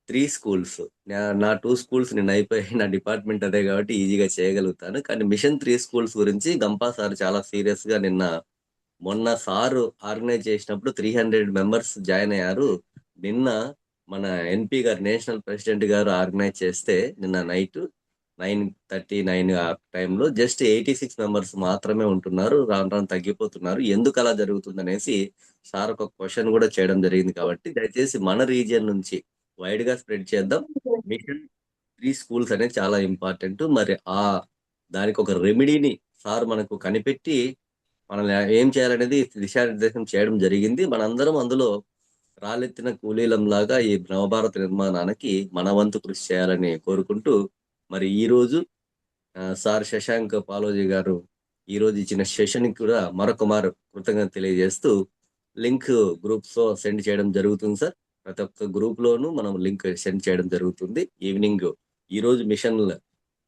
3 schools, నా 2 schools నేను అయిపోయి, నా డిపార్ట్మెంట్ అదే కాబట్టి ఈజీగా చేయగలుగుతాను. కానీ మిషన్ 3 schools గురించి గంపా సార్ చాలా సీరియస్ గా మొన్న సారు ఆర్గనైజ్ చేసినప్పుడు 300 members జాయిన్ అయ్యారు. నిన్న మన ఎన్పి గారు, నేషనల్ ప్రెసిడెంట్ గారు ఆర్గనైజ్ చేస్తే నిన్న నైట్ 9:39 ఆ టైంలో జస్ట్ 86 members మాత్రమే ఉంటున్నారు. రాను రాను తగ్గిపోతున్నారు. ఎందుకు అలా జరుగుతుంది అనేసి సార్ ఒక క్వశ్చన్ కూడా చేయడం జరిగింది. కాబట్టి దయచేసి మన రీజియన్ నుంచి వైడ్ గా స్ప్రెడ్ చేద్దాం. మిషన్ 3 schools అనేది చాలా ఇంపార్టెంట్. మరి దానికి ఒక రెమెడీని సార్ మనకు కనిపెట్టి మనల్ని ఏం చేయాలనేది దిశానిర్దేశం చేయడం జరిగింది. మనందరం అందులో రాళ్ళెత్తిన కూలీలంలాగా ఈ నవభారత నిర్మాణానికి మన వంతు కృషి చేయాలని కోరుకుంటూ, మరి ఈ రోజు సార్ శశాంక్ పాలోజీ గారు ఈ రోజు ఇచ్చిన సెషన్ కూడా మరొక మారు కృతజ్ఞత తెలియజేస్తూ లింక్ గ్రూప్స్ లో సెండ్ చేయడం జరుగుతుంది సార్. ప్రతి ఒక్క గ్రూప్ లోనూ మనం లింక్ సెండ్ చేయడం జరుగుతుంది. ఈవినింగ్ ఈ రోజు మిషన్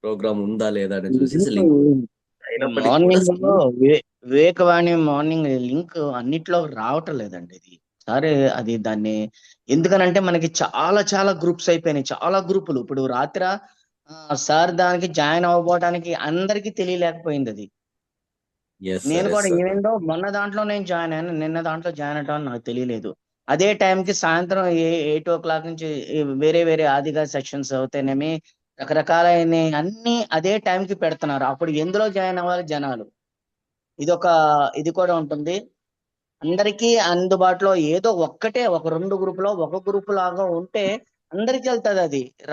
ప్రోగ్రామ్ ఉందా లేదా అని చూసేసి లింక్ అయినప్పటికీ కూడా మార్నింగ్ లో వివేకవాణి మార్నింగ్ లింక్ అన్నిట్లో రావటం లేదండి. ఇది సరే, అది దాన్ని ఎందుకనంటే మనకి చాలా చాలా గ్రూప్స్ అయిపోయినాయి, చాలా గ్రూపులు. ఇప్పుడు రాత్రి సార్ దానికి జాయిన్ అవ్వడానికి అందరికీ తెలియలేకపోయింది అది. ఎస్ నేను సార్, కూడా ఎస్ సార్. ఈవెందో మొన్న దాంట్లో నేను జాయిన్ అయ్యాను, నిన్న దాంట్లో జాయిన్ అవడం నాకు తెలియలేదు. అదే టైంకి సాయంత్రం 8 o'clock నుంచి వేరే వేరే ఆదిగా సెక్షన్స్ అవుతానేమి రకరకాలైన అన్ని అదే టైంకి పెడుతున్నారు. అప్పుడు ఎందులో జాయిన్ అవ్వాలి జనాలు? ఇది కూడా ఉంటుంది. అందరికీ అందుబాటులో ఏదో ఒక్కటే ఒక 2 గ్రూపులో ఒక గ్రూప్ లాగా ఉంటే అందరికి వెళ్తుంది అది.